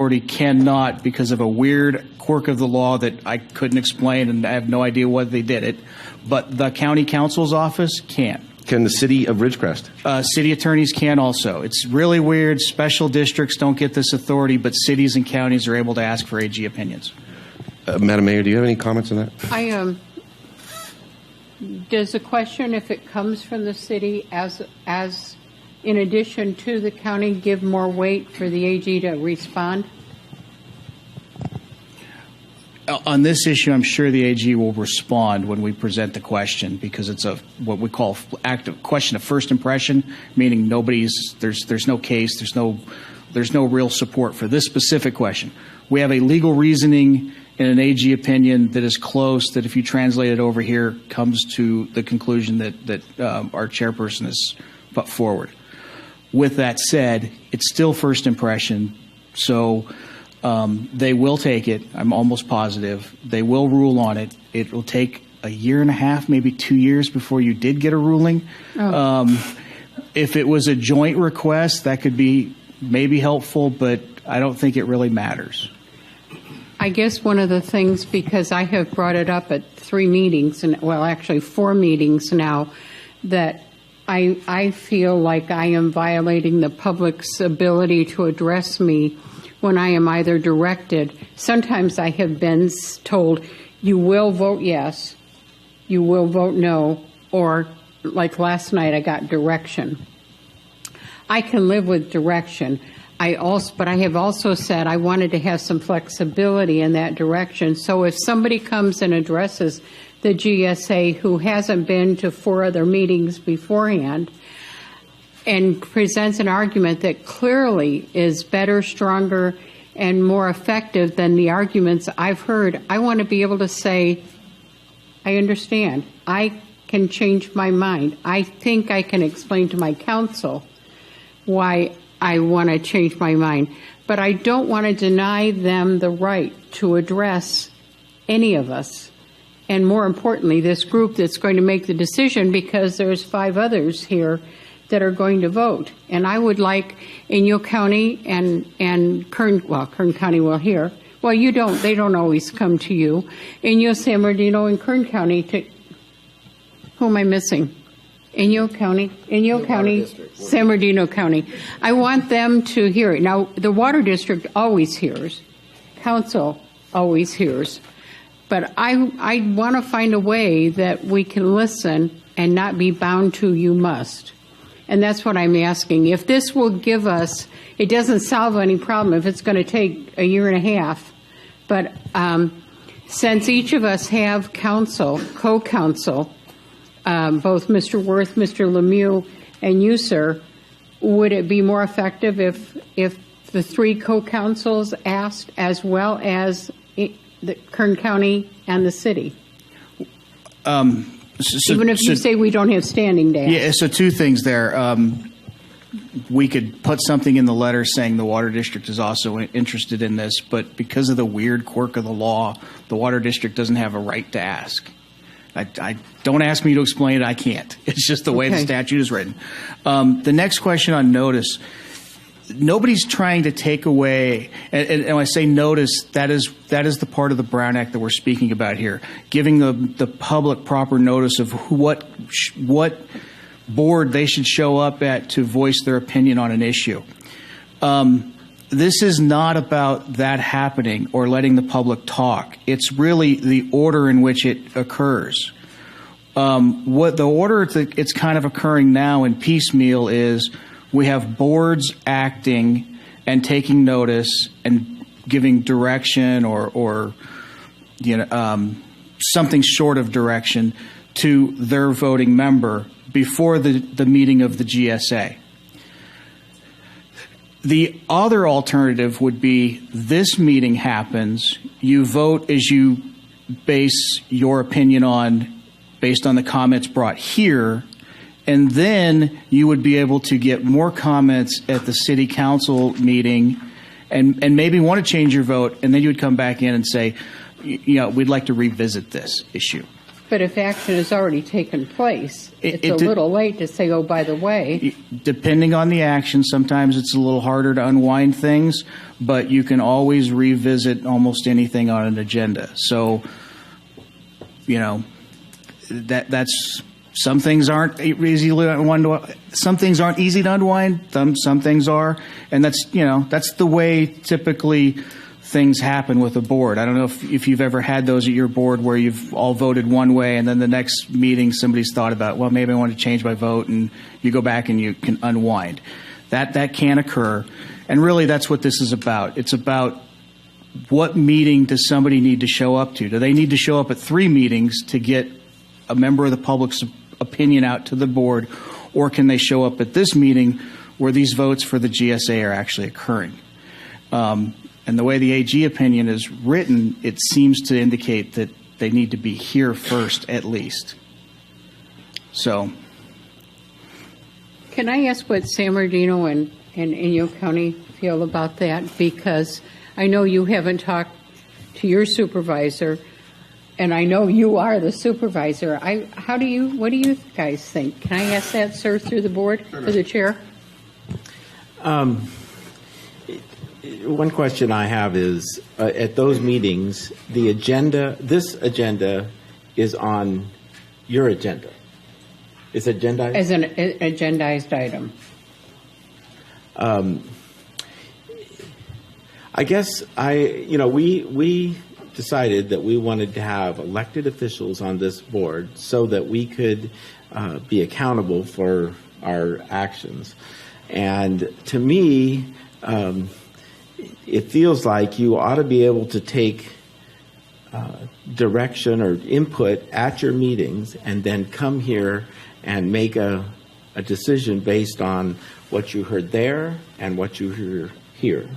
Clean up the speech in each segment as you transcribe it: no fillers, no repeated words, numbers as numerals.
authority cannot, because of a weird quirk of the law that I couldn't explain, and I have no idea why they did it, but the county counsel's office can't. Can the city of Ridgecrest? City attorneys can also. It's really weird. Special districts don't get this authority, but cities and counties are able to ask for AG opinions. Madam Mayor, do you have any comments on that? Does the question, if it comes from the city, as in addition to the county, give more weight for the AG to respond? On this issue, I'm sure the AG will respond when we present the question, because it's what we call question of first impression, meaning there's no case, there's no real support for this specific question. We have a legal reasoning in an AG opinion that is close, that if you translate it over here, comes to the conclusion that our chairperson has put forward. With that said, it's still first impression, so they will take it. I'm almost positive. They will rule on it. It will take a year and a half, maybe 2 years before you did get a ruling. If it was a joint request, that could be maybe helpful, but I don't think it really matters. I guess one of the things, because I have brought it up at 3 meetings, and well, actually 4 meetings now, that I feel like I am violating the public's ability to address me when I am either directed. Sometimes I have been told, you will vote yes, you will vote no, or like last night I got direction. I can live with direction. But I have also said I wanted to have some flexibility in that direction. So if somebody comes and addresses the GSA who hasn't been to 4 other meetings beforehand and presents an argument that clearly is better, stronger, and more effective than the arguments I've heard, I want to be able to say, I understand. I can change my mind. I think I can explain to my counsel why I want to change my mind. But I don't want to deny them the right to address any of us. And more importantly, this group that's going to make the decision, because there's 5 others here that are going to vote. And I would like Inyo County and Kern County will hear. Well, they don't always come to you. Inyo, San Bernardino, and Kern County who am I missing? Inyo County, San Bernardino County. I want them to hear it. Now, the Water District always hears. Council always hears. But I want to find a way that we can listen and not be bound to you must. And that's what I'm asking. If this will give us, it doesn't solve any problem if it's going to take a year and a half. But since each of us have counsel, co-counsel, both Mr. Worth, Mr. Lemieux, and you, sir, would it be more effective if the 3 co-counsels asked, as well as the Kern County and the city? Even if you say we don't have standing to ask. Yeah, so 2 things there. We could put something in the letter saying the Water District is also interested in this, but because of the weird quirk of the law, the Water District doesn't have a right to ask. I don't ask me to explain it. I can't. It's just the way the statute is written. The next question on notice, nobody's trying to take away, and when I say notice, that is the part of the Brown Act that we're speaking about here, giving the public proper notice of what board they should show up at to voice their opinion on an issue. This is not about that happening or letting the public talk. It's really the order in which it occurs. What the order it's kind of occurring now in piecemeal is we have boards acting and taking notice and giving direction or something short of direction to their voting member before the meeting of the GSA. The other alternative would be this meeting happens, you vote as you base your opinion on based on the comments brought here, and then you would be able to get more comments at the city council meeting and maybe want to change your vote, and then you would come back in and say, we'd like to revisit this issue. But if action has already taken place, it's a little late to say, oh, by the way. Depending on the action, sometimes it's a little harder to unwind things, but you can always revisit almost anything on an agenda. So, that's some things aren't easy to unwind. Some things aren't easy to unwind. Some things are, and that's the way typically things happen with a board. I don't know if you've ever had those at your board where you've all voted one way and then the next meeting somebody's thought about, well, maybe I want to change my vote, and you go back and you can unwind. That can occur. And really that's what this is about. It's about what meeting does somebody need to show up to? Do they need to show up at 3 meetings to get a member of the public's opinion out to the board, or can they show up at this meeting where these votes for the GSA are actually occurring? And the way the AG opinion is written, it seems to indicate that they need to be here first, at least. So, can I ask what San Bernardino and Inyo County feel about that? Because I know you haven't talked to your supervisor, and I know you are the supervisor. What do you guys think? Can I ask that, sir, through the board, through the chair? One question I have is, at those meetings, this agenda is on your agenda. It's agendized? As an agendized item. I guess we decided that we wanted to have elected officials on this board so that we could be accountable for our actions. And to me, it feels like you ought to be able to take direction or input at your meetings and then come here and make a decision based on what you heard there and what you hear here.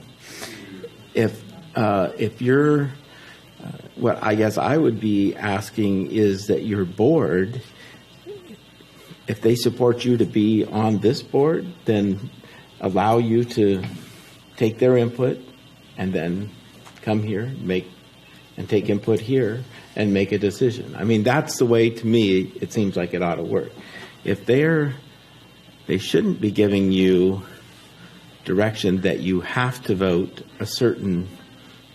If you're, what I guess I would be asking is that your board, if they support you to be on this board, then allow you to take their input and then come here, take input here and make a decision. I mean, that's the way, to me, it seems like it ought to work. If they shouldn't be giving you direction that you have to vote a certain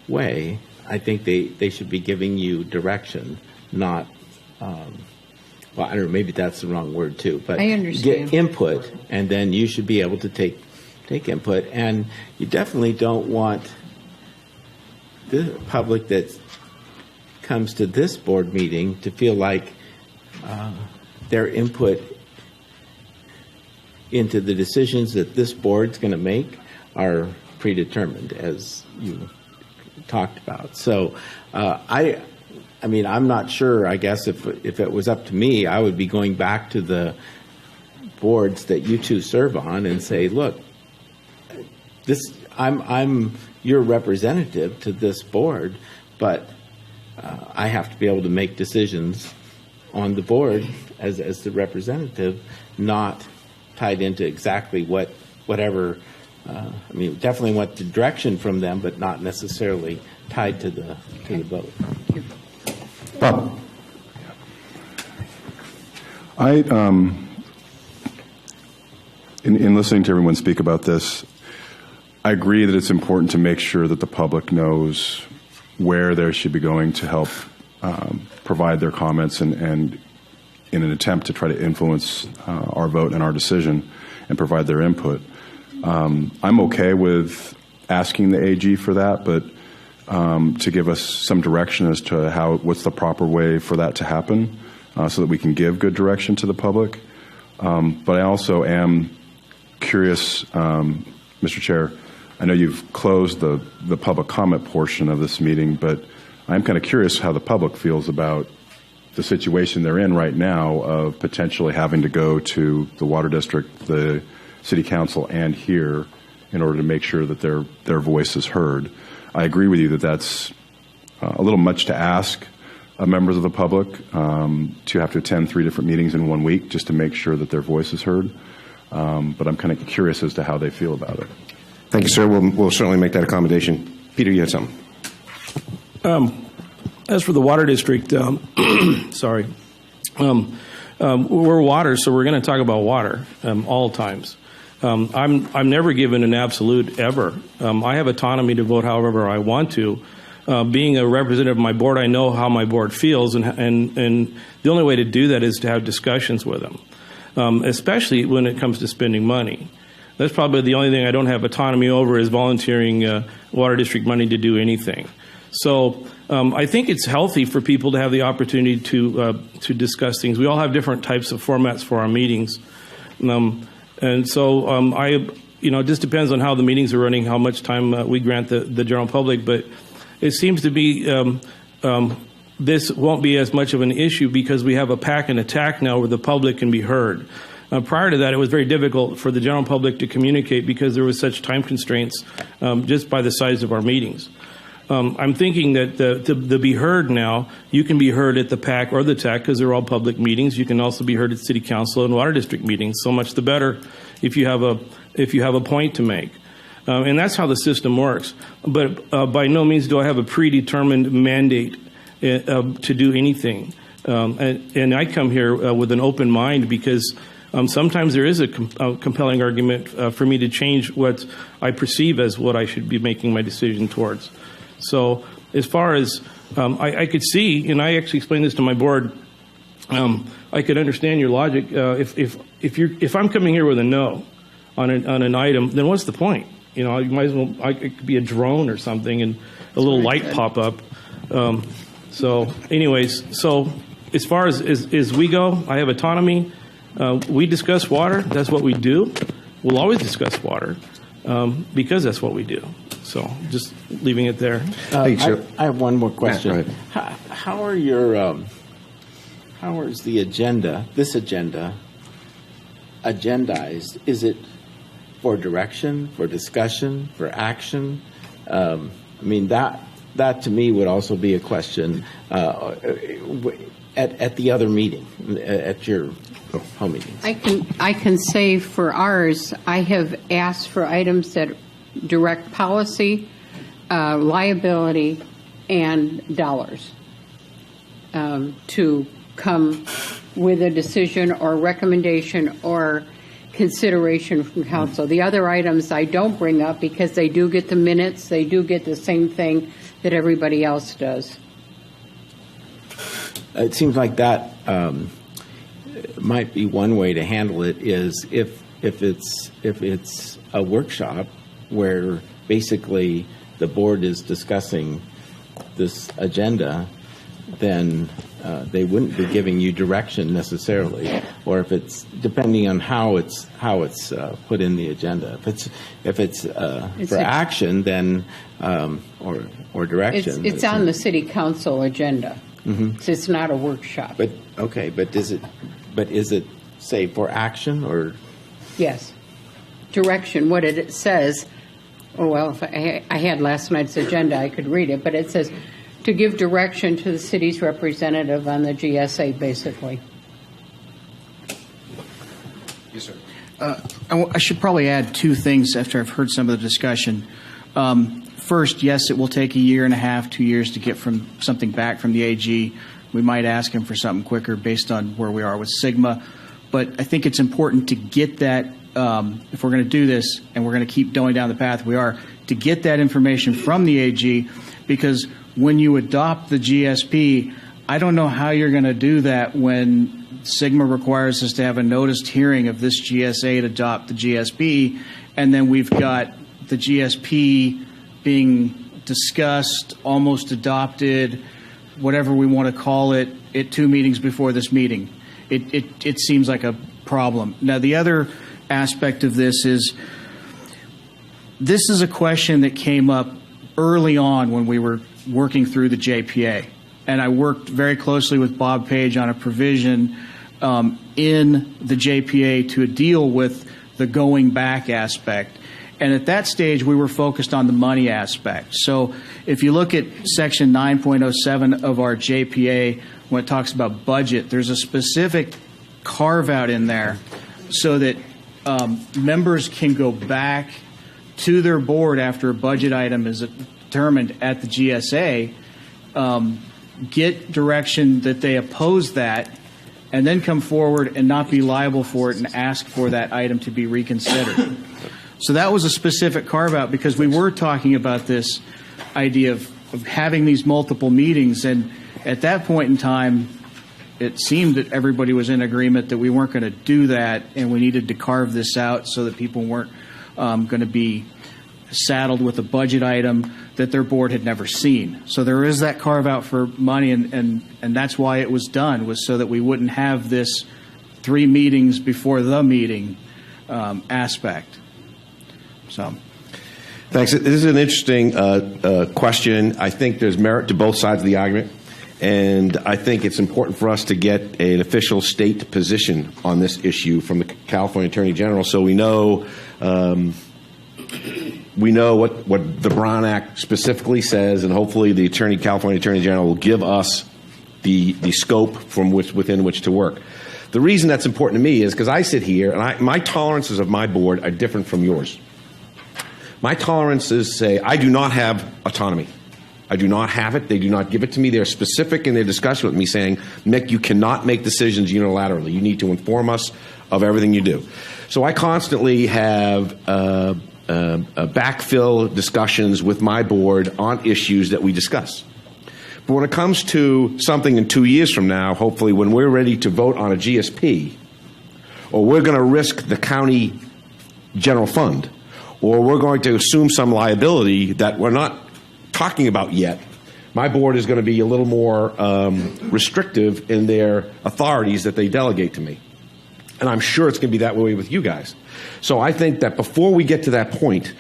way. I think they should be giving you direction, not, well, I don't know, maybe that's the wrong word too, but I understand. Get input, and then you should be able to take input. And you definitely don't want the public that comes to this board meeting to feel like their input into the decisions that this board's going to make are predetermined, as you talked about. So I mean, I'm not sure. I guess if it was up to me, I would be going back to the boards that you two serve on and say, look, I'm your representative to this board, but I have to be able to make decisions on the board as the representative, not tied into exactly whatever. I mean, definitely want the direction from them, but not necessarily tied to the vote. Bob, in listening to everyone speak about this, I agree that it's important to make sure that the public knows where they should be going to help provide their comments and in an attempt to try to influence our vote and our decision and provide their input. I'm okay with asking the AG for that, but to give us some direction as to what's the proper way for that to happen so that we can give good direction to the public. But I also am curious, Mr. Chair, I know you've closed the public comment portion of this meeting, but I'm kind of curious how the public feels about the situation they're in right now of potentially having to go to the Water District, the City Council, and here in order to make sure that their voice is heard. I agree with you that that's a little much to ask of members of the public to have to attend 3 different meetings in 1 week just to make sure that their voice is heard. But I'm kind of curious as to how they feel about it. Thank you, sir. We'll certainly make that accommodation. Peter, you had something. As for the Water District, sorry, We're water, so we're going to talk about water all times. I'm never given an absolute ever. I have autonomy to vote however I want to. Being a representative of my board, I know how my board feels, and the only way to do that is to have discussions with them, especially when it comes to spending money. That's probably the only thing I don't have autonomy over is volunteering water district money to do anything. So I think it's healthy for people to have the opportunity to discuss things. We all have different types of formats for our meetings, and so it just depends on how the meetings are running, how much time we grant the general public. But it seems to be this won't be as much of an issue because we have a pack and attack now where the public can be heard. Prior to that, it was very difficult for the general public to communicate because there was such time constraints just by the size of our meetings. I'm thinking that to be heard now, you can be heard at the PAC or the TAC because they're all public meetings. You can also be heard at City Council and Water District meetings. So much the better if you have a point to make. And that's how the system works. But by no means do I have a predetermined mandate to do anything. And I come here with an open mind because sometimes there is a compelling argument for me to change what I perceive as what I should be making my decision towards. So as far as I could see, and I actually explained this to my board, I could understand your logic. If I'm coming here with a no on an item, then what's the point? You might as well. It could be a drone or something, and a little light pop up. So, anyways, so as far as we go, I have autonomy. We discuss water. That's what we do. We'll always discuss water because that's what we do. So, just leaving it there. I have one more question. Yeah, go ahead. How is the agenda, this agenda, agendized? Is it for direction, for discussion, for action? That to me would also be a question at the other meeting, at your home meetings. I can say for ours, I have asked for items that direct policy, liability, and dollars to come with a decision or recommendation or consideration from council. The other items I don't bring up because they do get the minutes, they do get the same thing that everybody else does. It seems like that might be one way to handle it is if it's a workshop where basically the board is discussing this agenda, then they wouldn't be giving you direction necessarily, or if it's depending on how it's put in the agenda. If it's for action, then or direction. It's on the city council agenda. Mm-hmm. So it's not a workshop. But is it say for action or? Yes, direction. What it says. Oh well, if I had last night's agenda, I could read it, but it says to give direction to the city's representative on the GSA, basically. Yes, sir. I should probably add two things after I've heard some of the discussion. First, yes, it will take a year and a half, 2 years to get something back from the AG. We might ask him for something quicker based on where we are with Sigma. But I think it's important to get that, if we're going to do this and we're going to keep going down the path we are, to get that information from the AG, because when you adopt the GSP, I don't know how you're going to do that when Sigma requires us to have a noticed hearing of this GSA to adopt the GSP, and then we've got the GSP being discussed, almost adopted, whatever we want to call it, at 2 meetings before this meeting. It seems like a problem. Now, the other aspect of this is a question that came up early on when we were working through the JPA. And I worked very closely with Bob Page on a provision in the JPA to deal with the going back aspect. And at that stage, we were focused on the money aspect. So if you look at Section 9.07 of our JPA, when it talks about budget, there's a specific carve-out in there so that members can go back to their board after a budget item is determined at the GSA, get direction that they oppose that, and then come forward and not be liable for it and ask for that item to be reconsidered. So that was a specific carve-out because we were talking about this idea of having these multiple meetings, and at that point in time, it seemed that everybody was in agreement that we weren't going to do that, and we needed to carve this out so that people weren't going to be saddled with a budget item that their board had never seen. So there is that carve out for money, and that's why it was done, was so that we wouldn't have this 3 meetings before the meeting aspect. So. Thanks. This is an interesting question. I think there's merit to both sides of the argument, and I think it's important for us to get an official state position on this issue from the California Attorney General, so we know what the Brown Act specifically says, and hopefully the California Attorney General will give us the scope within which to work. The reason that's important to me is because I sit here, and my tolerances of my board are different from yours. My tolerances say I do not have autonomy. I do not have it. They do not give it to me. They're specific in their discussion with me saying, Mick, you cannot make decisions unilaterally. You need to inform us of everything you do. So I constantly have backfill discussions with my board on issues that we discuss. But when it comes to something in 2 years from now, hopefully when we're ready to vote on a GSP, or we're going to risk the county general fund, or we're going to assume some liability that we're not talking about yet, my board is going to be a little more restrictive in their authorities that they delegate to me. And I'm sure it's going to be that way with you guys. So I think that before we get to that point,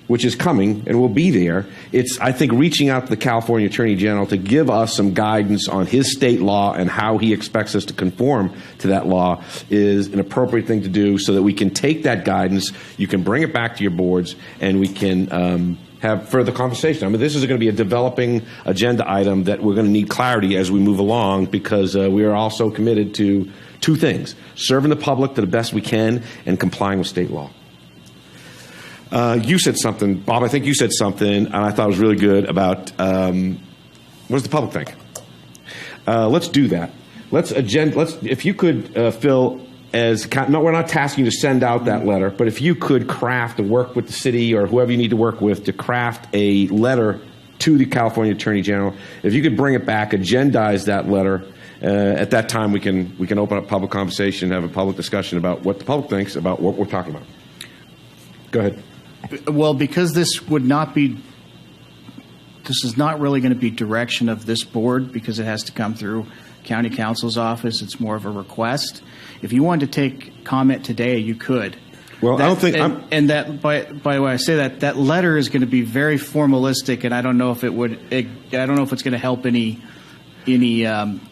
which is coming and will be there, it's, I think, reaching out to the California Attorney General to give us some guidance on his state law and how he expects us to conform to that law is an appropriate thing to do so that we can take that guidance, you can bring it back to your boards, and we can have further conversation. I mean, this is going to be a developing agenda item that we're going to need clarity as we move along because we are also committed to 2 things: serving the public to the best we can and complying with state law. You said something, Bob, I think you said something, and I thought it was really good about what does the public think? Let's do that. If you could, Phil, we're not tasking you to send out that letter, but if you could craft and work with the city or whoever you need to work with to craft a letter to the California Attorney General, if you could bring it back, agendize that letter, at that time we can open up public conversation, have a public discussion about what the public thinks about what we're talking about. Go ahead. Well, because this is not really going to be direction of this board because it has to come through county counsel's office. It's more of a request. If you wanted to take comment today, you could. Well, I don't think and that by the way, I say that letter is going to be very formalistic, and I don't know if it's going to help any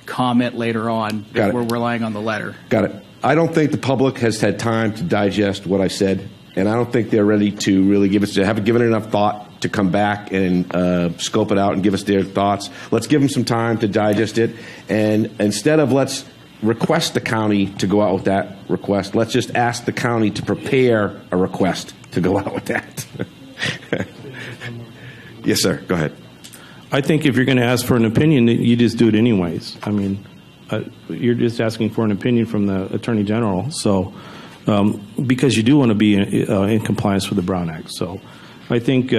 comment later on if we're relying on the letter. Got it. I don't think the public has had time to digest what I said. And I don't think they're ready to really haven't given it enough thought to come back and scope it out and give us their thoughts. Let's give them some time to digest it. And instead of let's request the county to go out with that request, let's just ask the county to prepare a request to go out with that. Yes, sir. Go ahead. I think if you're going to ask for an opinion, you just do it anyways. I mean, you're just asking for an opinion from the Attorney General. So. Because you do want to be in compliance with the Brown Act. So I think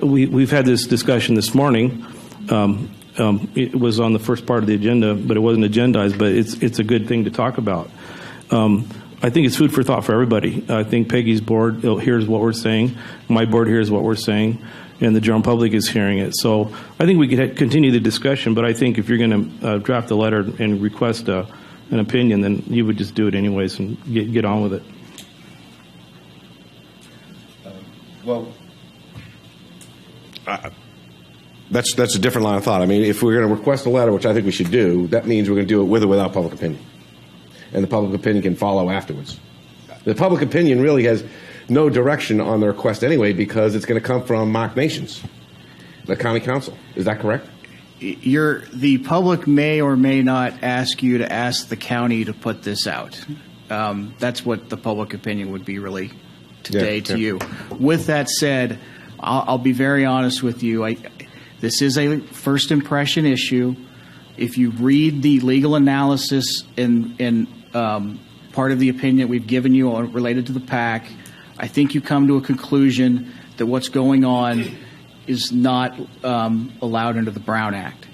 we've had this discussion this morning. It was on the first part of the agenda, but it wasn't agendized, but it's a good thing to talk about. I think it's food for thought for everybody. I think Peggy's board hears what we're saying. My board hears what we're saying. And the general public is hearing it. So I think we could continue the discussion, but I think if you're going to draft a letter and request an opinion, then you would just do it anyways and get on with it. That's a different line of thought. I mean, if we're going to request a letter, which I think we should do, that means we're going to do it with or without public opinion. And the public opinion can follow afterwards. The public opinion really has no direction on the request anyway because it's going to come from Mark Nations, the county council. Is that correct? The public may or may not ask you to ask the county to put this out. That's what the public opinion would be really today to you. With that said, I'll be very honest with you. This is a first impression issue. if you read the legal analysis and part of the opinion we've given you related to the PAC, I think you come to a conclusion that what's going on is not allowed under the Brown Act.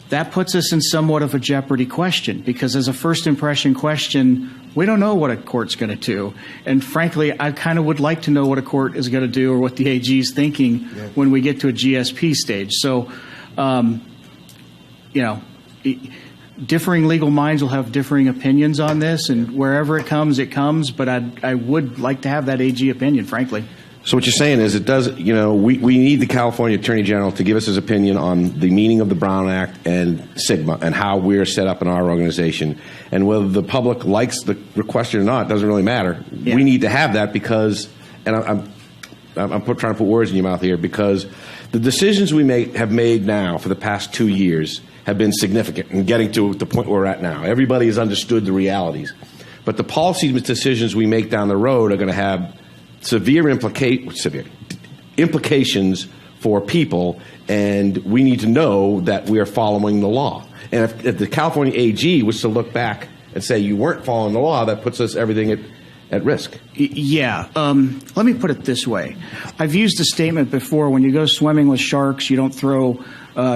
That puts us in somewhat of a jeopardy question, because as a first impression question, we don't know what a court's going to do. And frankly, I kind of would like to know what a court is going to do or what the AG is thinking when we get to a GSP stage. So, differing legal minds will have differing opinions on this, and wherever it comes, but I would like to have that AG opinion, frankly. So what you're saying is we need the California Attorney General to give us his opinion on the meaning of the Brown Act and SGMA and how we're set up in our organization. And whether the public likes the request or not doesn't really matter. Yeah. We need to have that because, and I'm trying to put words in your mouth here, because the decisions we have made now for the past 2 years have been significant in getting to the point where we're at now. Everybody has understood the realities. But the policy decisions we make down the road are going to have severe implications for people, and we need to know that we are following the law. And if the California AG was to look back and say you weren't following the law, that puts us everything at risk. Yeah. Let me put it this way. I've used a statement before: when you go swimming with sharks, you don't throw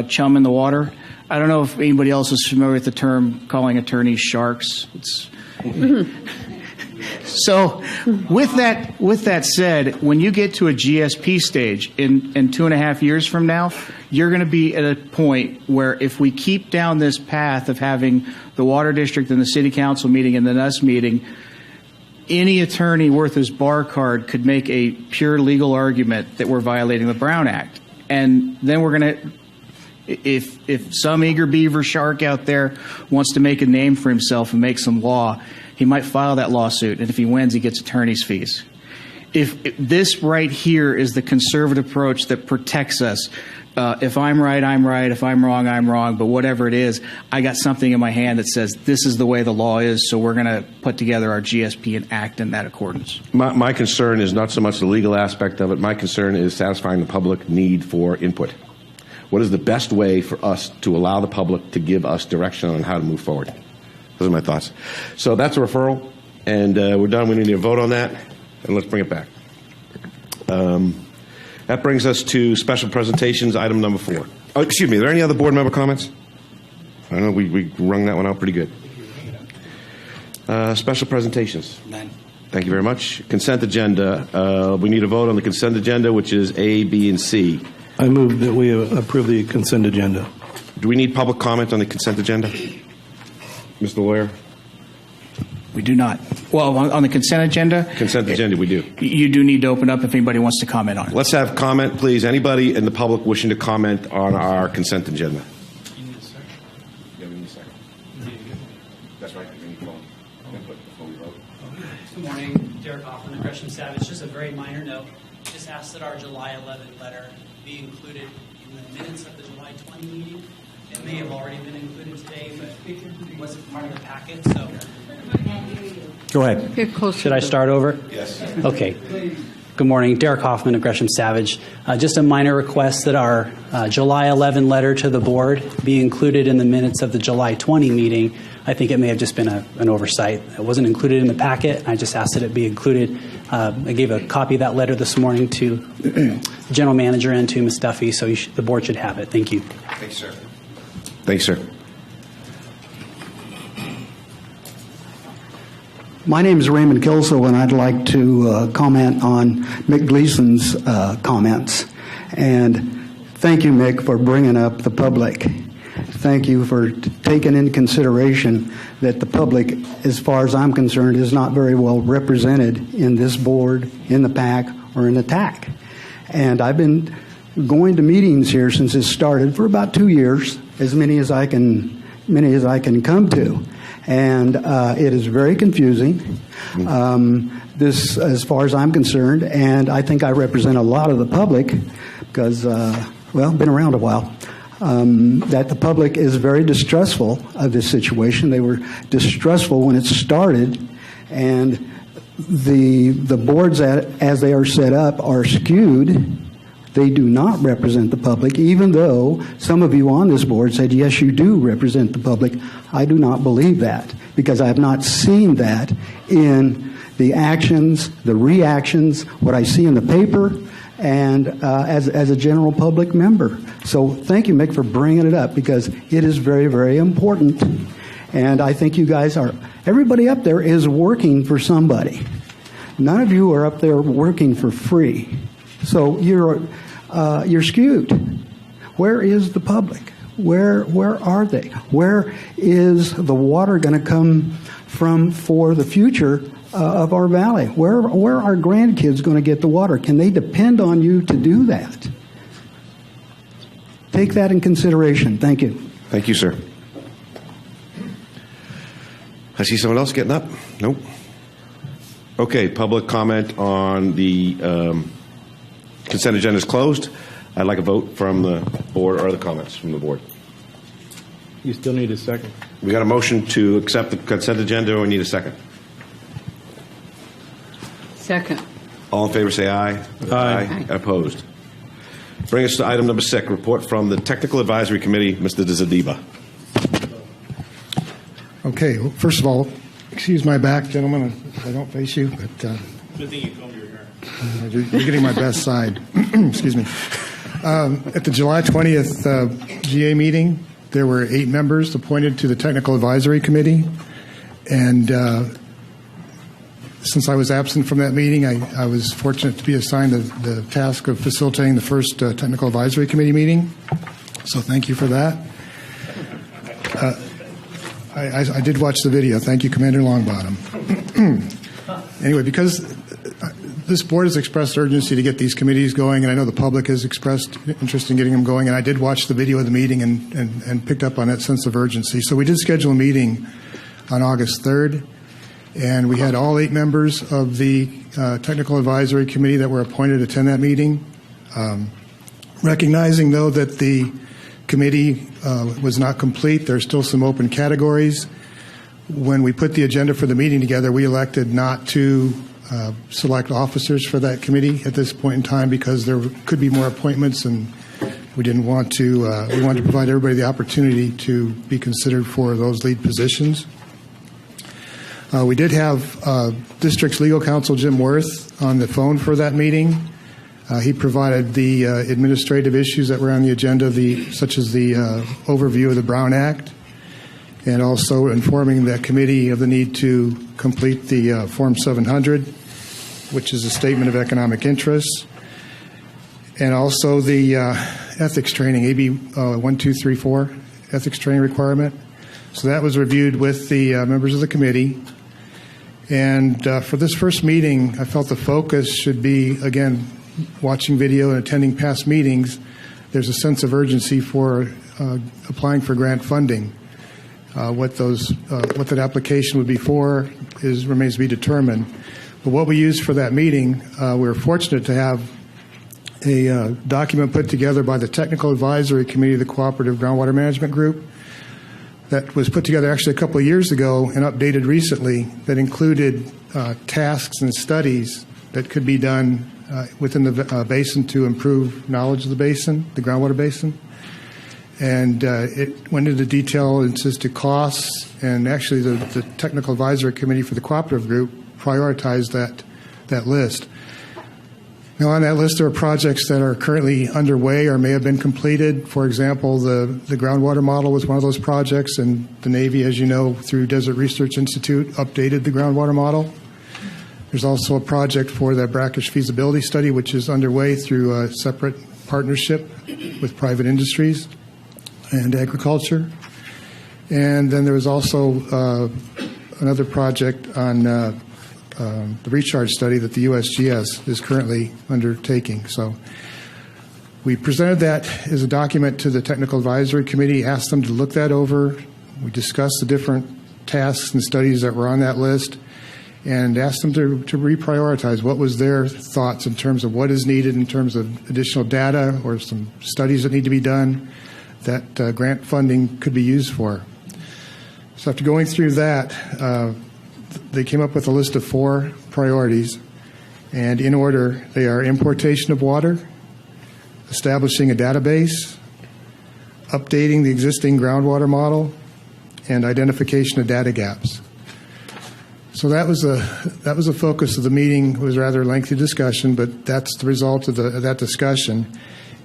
chum in the water. I don't know if anybody else is familiar with the term calling attorneys sharks. So with that said, when you get to a GSP stage in 2.5 years from now, you're going to be at a point where if we keep down this path of having the water district and the city council meeting and then us meeting, any attorney worth his bar card could make a pure legal argument that we're violating the Brown Act. And then we're going to, if some eager beaver shark out there wants to make a name for himself and make some law, he might file that lawsuit, and if he wins, he gets attorney's fees. If this right here is the conservative approach that protects us, if I'm right, I'm right. If I'm wrong, I'm wrong. But whatever it is, I got something in my hand that says this is the way the law is, so we're going to put together our GSP and act in that accordance. My concern is not so much the legal aspect of it. My concern is satisfying the public need for input. What is the best way for us to allow the public to give us direction on how to move forward? Those are my thoughts. So that's a referral, and we're done. We need to vote on that, and let's bring it back. That brings us to special presentations, item number 4. Oh, excuse me, are there any other board member comments? I know we wrung that one out pretty good. Special presentations. None. Thank you very much. Consent agenda. We need a vote on the consent agenda, which is A, B, and C. I move that we approve the consent agenda. Do we need public comment on the consent agenda? Mr. Lawyer? We do not. Well, on the consent agenda? Consent agenda, we do. You do need to open up if anybody wants to comment on it. Let's have comment, please. Anybody in the public wishing to comment on our consent agenda? You need a second. Yeah, we need a second. That's right. We need input before we vote. Good morning. Derek Hoffman, Gresham Savage. Just a very minor note. Just ask that our July 11th letter be included in the minutes of the July 20 meeting. It may have already been included today, but it wasn't part of the packet, so. Go ahead. Get closer. Should I start over? Yes. Okay. Good morning. Derek Hoffman of Gresham Savage. Just a minor request that our July 11 letter to the board be included in the minutes of the July 20 meeting. I think it may have just been an oversight. It wasn't included in the packet. I just asked that it be included. I gave a copy of that letter this morning to the general manager and to Ms. Duffy, so the board should have it. Thank you. Thank you, sir. Thanks, sir. My name is Raymond Kilso, and I'd like to comment on Mick Gleason's comments. And thank you, Mick, for bringing up the public. Thank you for taking into consideration that the public, as far as I'm concerned, is not very well represented in this board, in the PAC, or in the TAC. And I've been going to meetings here since it started for about 2 years, as many as I can come to. And it is very confusing, this, as far as I'm concerned, and I think I represent a lot of the public because, been around a while, that the public is very distrustful of this situation. They were distrustful when it started, and the boards, as they are set up, are skewed They do not represent the public, even though some of you on this board said, yes, you do represent the public. I do not believe that, because I have not seen that in the actions, the reactions, what I see in the paper, and as a general public member. So thank you, Mick, for bringing it up, because it is very, very important. And I think you guys are, everybody up there is working for somebody. None of you are up there working for free. So you're skewed. Where is the public? Where are they? Where is the water going to come from for the future of our valley? Where are our grandkids going to get the water? Can they depend on you to do that? Take that in consideration. Thank you. Thank you, sir. I see someone else getting up. Nope. Okay, public comment on the consent agenda is closed. I'd like a vote from the board, or the comments from the board. You still need a second. We got a motion to accept the consent agenda, or we need a second? Second. All in favor say aye. Aye. Opposed. Bring us to item number 6, report from the Technical Advisory Committee, Mr. DeZadiba. Okay, well, first of all, excuse my back, gentlemen, if I don't face you, but Good thing you combed your hair. you're getting my best side. Excuse me. At the July 20th GA meeting, there were 8 members appointed to the Technical Advisory Committee, and since I was absent from that meeting, I was fortunate to be assigned the task of facilitating the first Technical Advisory Committee meeting, so thank you for that. I did watch the video. Thank you, Commander Longbottom. Anyway, because this board has expressed urgency to get these committees going, and I know the public has expressed interest in getting them going, and I did watch the video of the meeting and picked up on that sense of urgency. So we did schedule a meeting on August 3rd, and we had all 8 members of the Technical Advisory Committee that were appointed to attend that meeting. Recognizing, though, that the committee was not complete, there's still some open categories. When we put the agenda for the meeting together, we elected not to select officers for that committee at this point in time, because there could be more appointments, and we didn't want to. We wanted to provide everybody the opportunity to be considered for those lead positions. We did have District's legal counsel Jim Worth on the phone for that meeting. He provided the administrative issues that were on the agenda, such as the overview of the Brown Act, and also informing the committee of the need to complete the Form 700, which is a statement of economic interest, and also the ethics training, AB 1234 ethics training requirement. So that was reviewed with the members of the committee. And for this first meeting, I felt the focus should be, again, watching video and attending past meetings. There's a sense of urgency for applying for grant funding. What that application would be for remains to be determined. But what we used for that meeting, we were fortunate to have a document put together by the Technical Advisory Committee of the Cooperative Groundwater Management Group that was put together actually a couple of years ago and updated recently, that included tasks and studies that could be done within the basin to improve knowledge of the basin, the groundwater basin. And it went into detail as to costs, and actually the Technical Advisory Committee for the Cooperative Group prioritized that list. Now, on that list, there are projects that are currently underway or may have been completed. For example, the groundwater model was one of those projects, and the Navy, as you know, through Desert Research Institute, updated the groundwater model. There's also a project for the brackish feasibility study, which is underway through a separate partnership with private industries and agriculture. And then there was also another project on the recharge study that the USGS is currently undertaking. So we presented that as a document to the Technical Advisory Committee, asked them to look that over. We discussed the different tasks and studies that were on that list, and asked them to reprioritize what was their thoughts in terms of what is needed in terms of additional data or some studies that need to be done that grant funding could be used for. So after going through that, they came up with a list of 4 priorities, and in order, they are importation of water, establishing a database, updating the existing groundwater model, and identification of data gaps. So that was the focus of the meeting. It was a rather lengthy discussion, but that's the result of that discussion.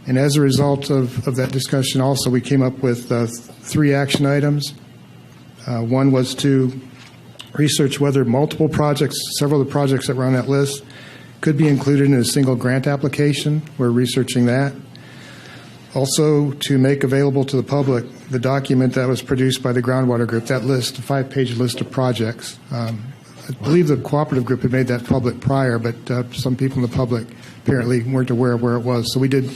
And as a result of that discussion also, we came up with 3 action items. One was to research whether multiple projects, several of the projects that were on that list, could be included in a single grant application. We're researching that. Also, to make available to the public the document that was produced by the Groundwater Group, that list, a 5-page list of projects. I believe the cooperative group had made that public prior, but some people in the public apparently weren't aware of where it was. So we did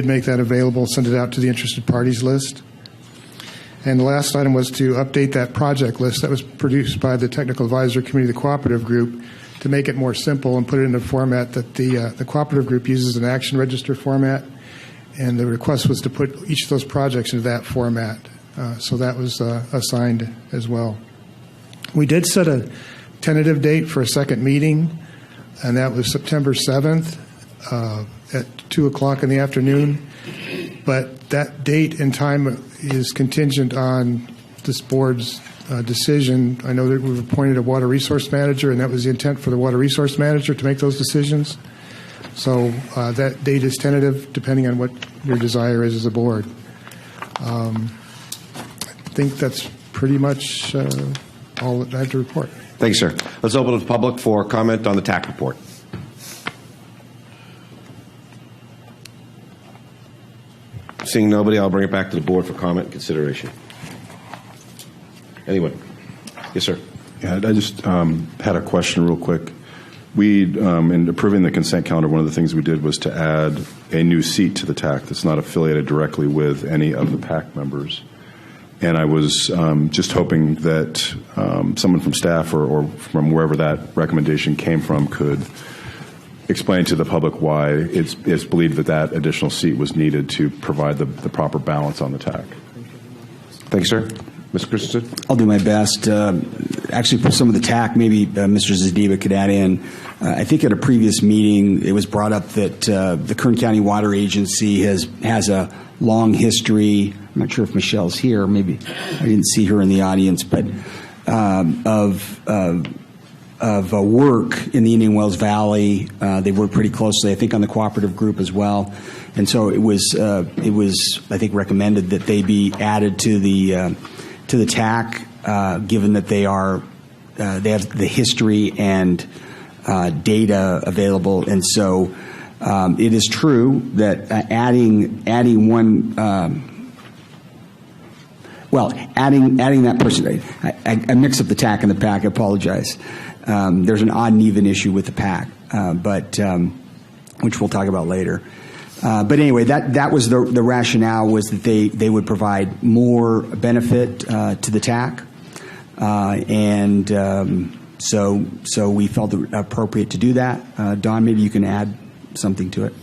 make that available, send it out to the interested parties list. And the last item was to update that project list that was produced by the Technical Advisory Committee of the Cooperative Group to make it more simple and put it in a format that the Cooperative Group uses, an action register format. And the request was to put each of those projects into that format. So that was assigned as well. We did set a tentative date for a second meeting, and that was September 7th at 2 o'clock in the afternoon. But that date and time is contingent on this board's decision. I know that we've appointed a water resource manager, and that was the intent for the water resource manager to make those decisions. So that date is tentative, depending on what your desire is as a board. I think that's pretty much all that I have to report. Thank you, sir. Let's open to the public for comment on the TAC report. Seeing nobody, I'll bring it back to the board for comment and consideration. Anyone? Yes, sir. Yeah, I just had a question real quick. We, in approving the consent calendar, one of the things we did was to add a new seat to the TAC that's not affiliated directly with any of the PAC members. And I was just hoping that someone from staff or from wherever that recommendation came from could explain to the public why it's believed that that additional seat was needed to provide the proper balance on the TAC. Thank you, sir. Mr. Christensen? I'll do my best. Actually, for some of the TAC, maybe Mr. Zadiba could add in. I think at a previous meeting, it was brought up that the Kern County Water Agency has a long history. I'm not sure if Michelle's here. Maybe I didn't see her in the audience, but of work in the Indian Wells Valley. They work pretty closely, I think, on the cooperative group as well. And so it was I think, recommended that they be added to the TAC, given that they have the history and data available. And so it is true that adding one, adding that person, I mix up the TAC and the PAC, I apologize. There's an odd and even issue with the PAC, but which we'll talk about later. But anyway, that was the rationale, was that they would provide more benefit to the TAC, and so we felt it appropriate to do that. Don, maybe you can add something to it.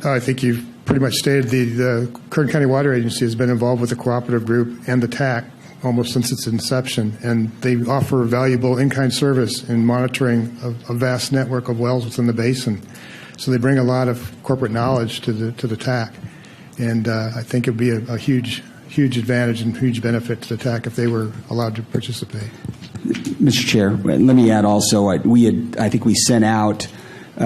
I think you've pretty much stated the Kern County Water Agency has been involved with the cooperative group and the TAC almost since its inception, and they offer valuable in-kind service in monitoring a vast network of wells within the basin. So they bring a lot of corporate knowledge to the TAC, and I think it would be a huge advantage and huge benefit to the TAC if they were allowed to participate. Mr. Chair, let me add also, I think we sent out,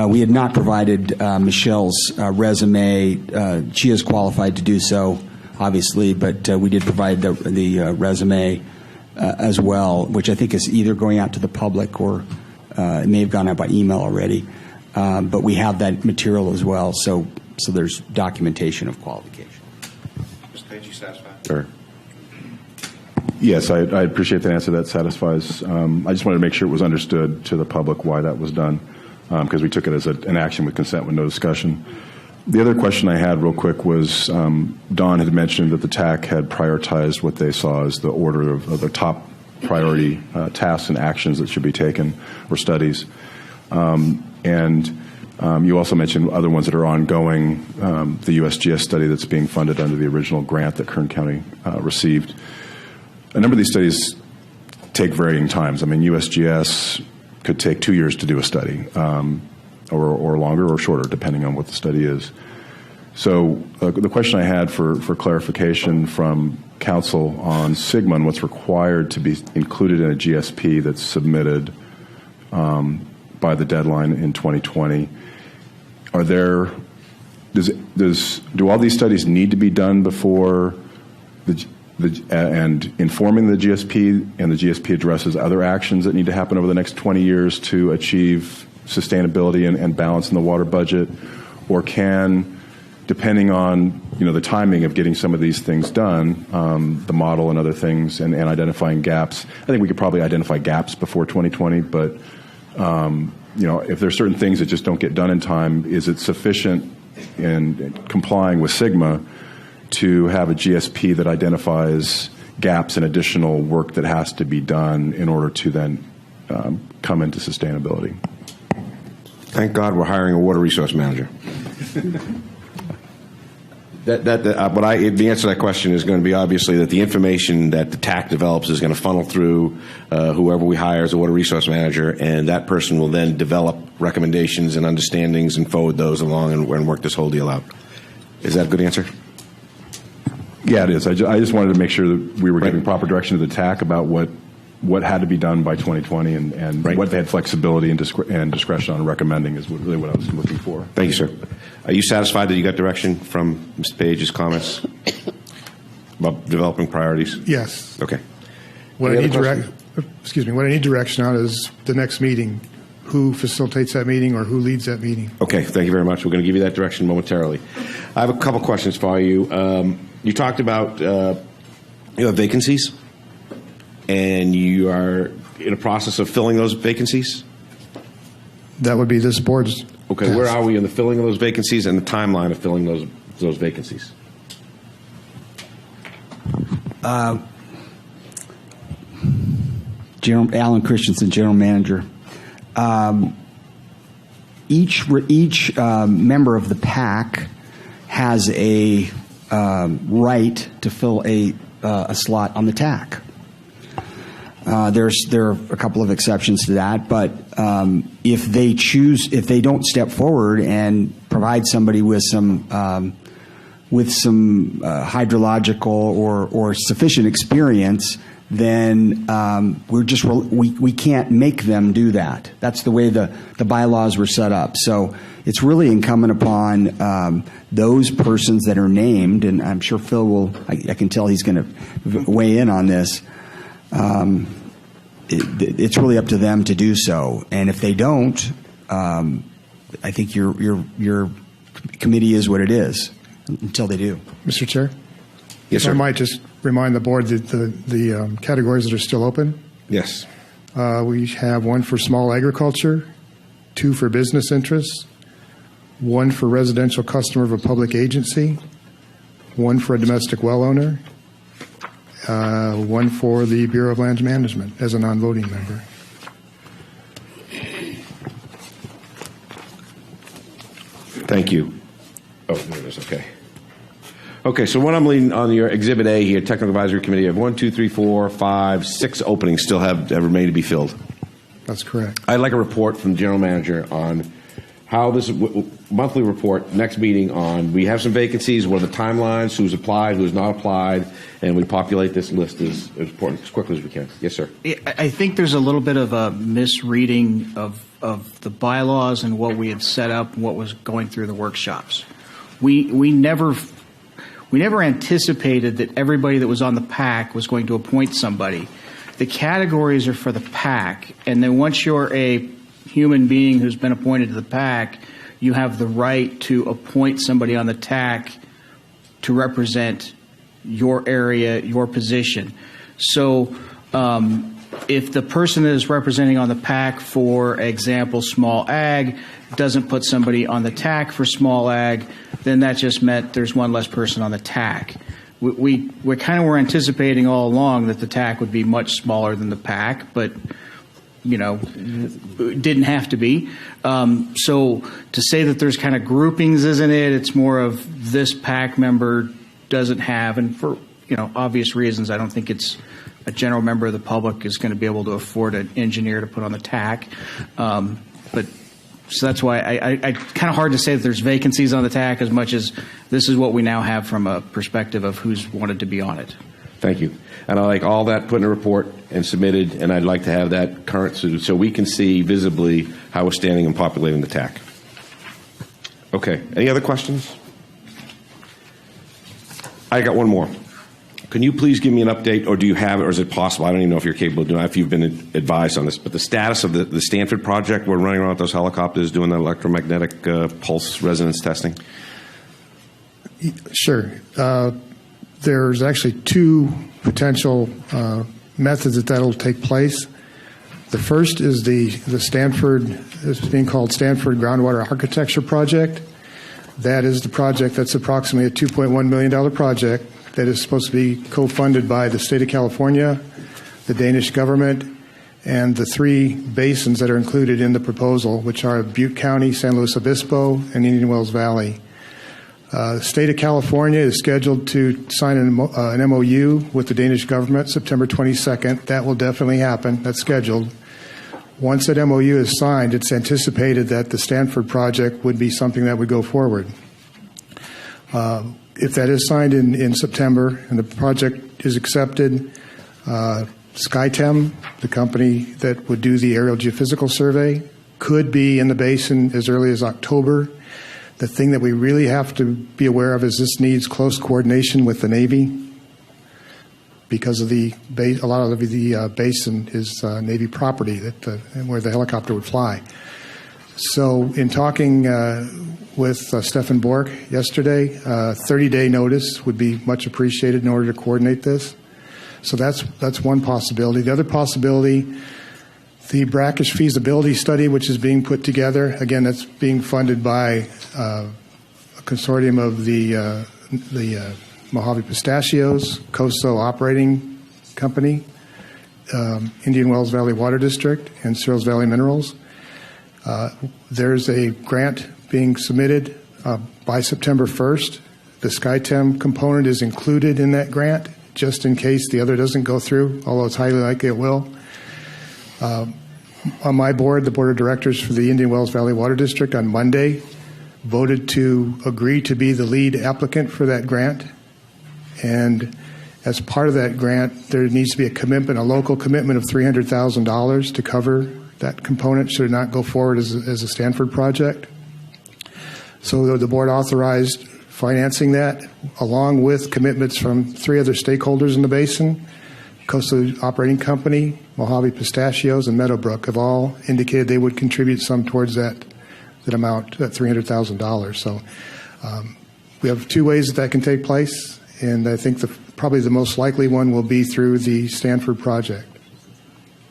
we had not provided Michelle's resume. She is qualified to do so, obviously, but we did provide the resume as well, which I think is either going out to the public or it may have gone out by email already. But we have that material as well, so there's documentation of qualification. Mr. Page, you satisfied? Sure. Yes, I appreciate the answer. That satisfies. I just wanted to make sure it was understood to the public why that was done, because we took it as an action with consent with no discussion. The other question I had real quick was Don had mentioned that the TAC had prioritized what they saw as the order of the top priority tasks and actions that should be taken, or studies. And you also mentioned other ones that are ongoing, the USGS study that's being funded under the original grant that Kern County received. A number of these studies take varying times. I mean, USGS could take 2 years to do a study, or longer or shorter, depending on what the study is. So the question I had for clarification from council on Sigma and what's required to be included in a GSP that's submitted by the deadline in 2020, are there, do all these studies need to be done before and informing the GSP, and the GSP addresses other actions that need to happen over the next 20 years to achieve sustainability and balance in the water budget? Or can, depending on the timing of getting some of these things done, the model and other things, and identifying gaps, I think we could probably identify gaps before 2020, but if there's certain things that just don't get done in time, is it sufficient in complying with Sigma to have a GSP that identifies gaps and additional work that has to be done in order to then come into sustainability? Thank God we're hiring a water resource manager. The answer to that question is going to be obviously that the information that the TAC develops is going to funnel through whoever we hire as a water resource manager, and that person will then develop recommendations and understandings and forward those along and work this whole deal out. Is that a good answer? Yeah, it is. I just wanted to make sure that we were giving proper direction to the TAC about what had to be done by 2020 and what they had flexibility and discretion on recommending is really what I was looking for. Thank you, sir. Are you satisfied that you got direction from Mr. Page's comments about developing priorities? Yes. Okay. What I need direction on is the next meeting. Who facilitates that meeting or who leads that meeting? Okay, thank you very much. We're going to give you that direction momentarily. I have a couple questions for you. You talked about you have vacancies, and you are in a process of filling those vacancies? That would be this board's. Okay, task. where are we in the filling of those vacancies and the timeline of filling those vacancies? Alan Christensen, General Manager. Each member of the PAC has a right to fill a slot on the TAC. There are a couple of exceptions to that, but if they don't step forward and provide somebody with some hydrological or sufficient experience, then we can't make them do that. That's the way the bylaws were set up. So it's really incumbent upon those persons that are named, and I'm sure Phil will. I can tell he's going to weigh in on this. It's really up to them to do so, and if they don't, I think your committee is what it is until they do. Mr. Chair? Yes, sir. I might just remind the board that the categories that are still open. Yes. We have one for small agriculture, 2 for business interests, 1 for residential customer of a public agency, 1 for a domestic well owner, 1 for the Bureau of Land Management as a non-voting member. Thank you. Oh, there it is. Okay. Okay, so what I'm leading on your Exhibit A here, Technical Advisory Committee, of 1, 2, 3, 4, 5, 6 openings still have remain to be filled. That's correct. I'd like a report from the General Manager on how this monthly report, next meeting on, we have some vacancies, what are the timelines, who's applied, who's not applied, and we populate this list as quickly as we can. Yes, sir. I think there's a little bit of a misreading of the bylaws and what we had set up and what was going through the workshops. We never anticipated that everybody that was on the PAC was going to appoint somebody. The categories are for the PAC, and then once you're a human being who's been appointed to the PAC, you have the right to appoint somebody on the TAC to represent your area, your position. So if the person that is representing on the PAC, for example, small ag, doesn't put somebody on the TAC for small ag, then that just meant there's one less person on the TAC. We kind of were anticipating all along that the TAC would be much smaller than the PAC, but it didn't have to be. So to say that there's kind of groupings, isn't it? It's more of this PAC member doesn't have, and for obvious reasons, I don't think it's a general member of the public is going to be able to afford an engineer to put on the TAC. But So that's why I kind of hard to say that there's vacancies on the TAC as much as this is what we now have from a perspective of who's wanted to be on it. Thank you. And I like all that put in a report and submitted, and I'd like to have that current so we can see visibly how we're standing and populating the TAC. Okay. Any other questions? I got one more. Can you please give me an update, or do you have it, or is it possible? I don't even know if you're capable of doing it, if you've been advised on this, but the status of the Stanford project, we're running around with those helicopters doing the electromagnetic pulse resonance testing? Sure. There's actually two potential methods that'll take place. The first is the Stanford, it's being called Stanford Groundwater Architecture Project. That is the project that's approximately a $2.1 million project that is supposed to be co-funded by the state of California, the Danish government, and the three basins that are included in the proposal, which are Butte County, San Luis Obispo, and Indian Wells Valley. The state of California is scheduled to sign an MOU with the Danish government September 22nd. That will definitely happen. That's scheduled. Once that MOU is signed, it's anticipated that the Stanford project would be something that would go forward. If that is signed in September and the project is accepted, SkyTem, the company that would do the aerial geophysical survey, could be in the basin as early as October. The thing that we really have to be aware of is this needs close coordination with the Navy, because of a lot of the basin is Navy property where the helicopter would fly. So in talking with Stefan Bork yesterday, 30-day notice would be much appreciated in order to coordinate this. So that's one possibility. The other possibility, the brackish feasibility study, which is being put together, again, that's being funded by a consortium of the Mojave Pistachios, COSO Operating Company, Indian Wells Valley Water District, and Searles Valley Minerals. There's a grant being submitted by September 1st. The SkyTem component is included in that grant, just in case the other doesn't go through, although it's highly likely it will. On my board, the board of directors for the Indian Wells Valley Water District on Monday voted to agree to be the lead applicant for that grant. And as part of that grant, there needs to be a commitment, a local commitment of $300,000 to cover that component should it not go forward as a Stanford project. So the board authorized financing that, along with commitments from three other stakeholders in the basin. COSO Operating Company, Mojave Pistachios, and Meadowbrook have all indicated they would contribute some towards that amount, that $300,000. So we have two ways that can take place, and I think probably the most likely one will be through the Stanford project.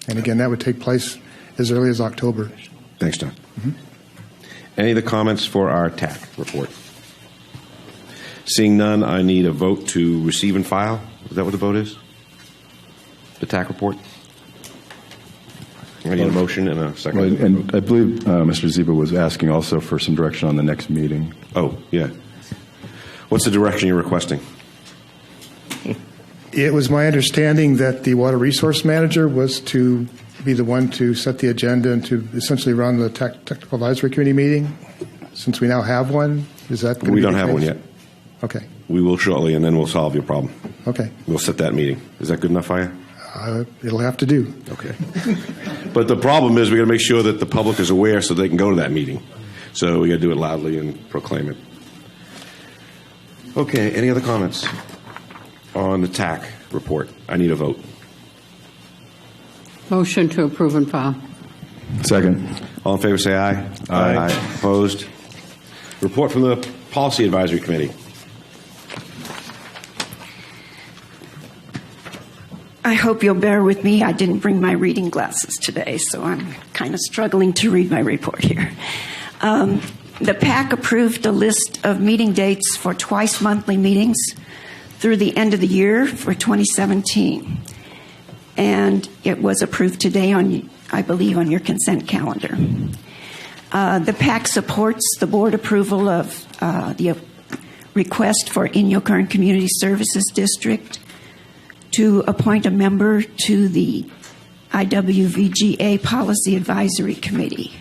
And again, that would take place as early as October. Thanks, Don. Mm-hmm. Any other comments for our TAC report? Seeing none, I need a vote to receive and file. Is that what the vote is? The TAC report? I need a motion and a second. Well, and I believe Mr. Ziba was asking also for some direction on the next meeting. Oh, yeah. What's the direction you're requesting? It was my understanding that the water resource manager was to be the one to set the agenda and to essentially run the technical advisory committee meeting. Since we now have one, is that going to be We don't have one yet. Okay. We will shortly, and then we'll solve your problem. Okay. We'll set that meeting. Is that good enough for you? It'll have to do. Okay. But the problem is we got to make sure that the public is aware so they can go to that meeting. So we got to do it loudly and proclaim it. Okay. Any other comments on the TAC report? I need a vote. Motion to approve and file. Second. All in favor, say aye. Aye. Opposed? Report from the Policy Advisory Committee. I hope you'll bear with me. I didn't bring my reading glasses today, so I'm kind of struggling to read my report here. The PAC approved a list of meeting dates for twice monthly meetings through the end of the year for 2017. And it was approved today I believe, on your consent calendar. The PAC supports the board approval of the request for Inyo Kern Community Services District to appoint a member to the IWVGA Policy Advisory Committee.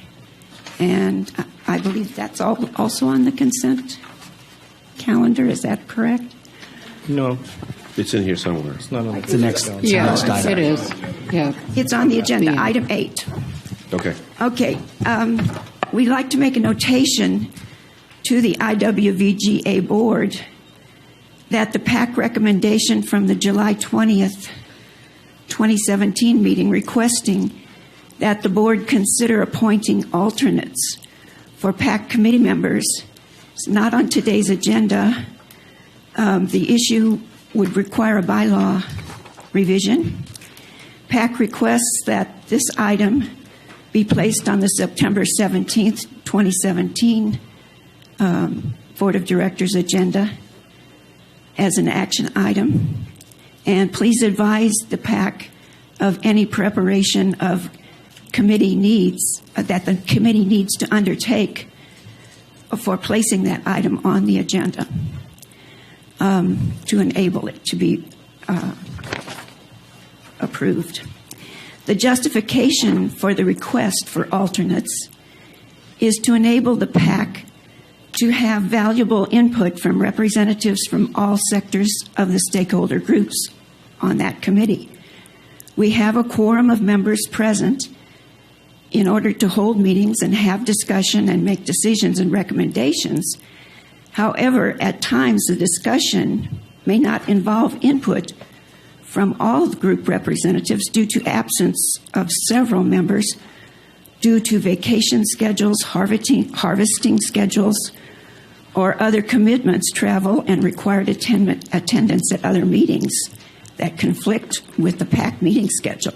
And I believe that's also on the consent calendar. Is that correct? No, It's in here somewhere. it's not on It's the next, it's the Yeah, next item. it is. Yeah. It's on the agenda, Yeah. item 8. Okay. Okay. We'd like to make a notation to the IWVGA board that the PAC recommendation from the July 20th, 2017 meeting requesting that the board consider appointing alternates for PAC committee members is not on today's agenda. The issue would require a bylaw revision. PAC requests that this item be placed on the September 17th, 2017 Board of Directors agenda as an action item. And please advise the PAC of any preparation of committee needs that the committee needs to undertake for placing that item on the agenda to enable it to be approved. The justification for the request for alternates is to enable the PAC to have valuable input from representatives from all sectors of the stakeholder groups on that committee. We have a quorum of members present in order to hold meetings and have discussion and make decisions and recommendations. However, at times the discussion may not involve input from all the group representatives due to absence of several members due to vacation schedules, harvesting schedules, or other commitments, travel, and required attendance at other meetings that conflict with the PAC meeting schedule.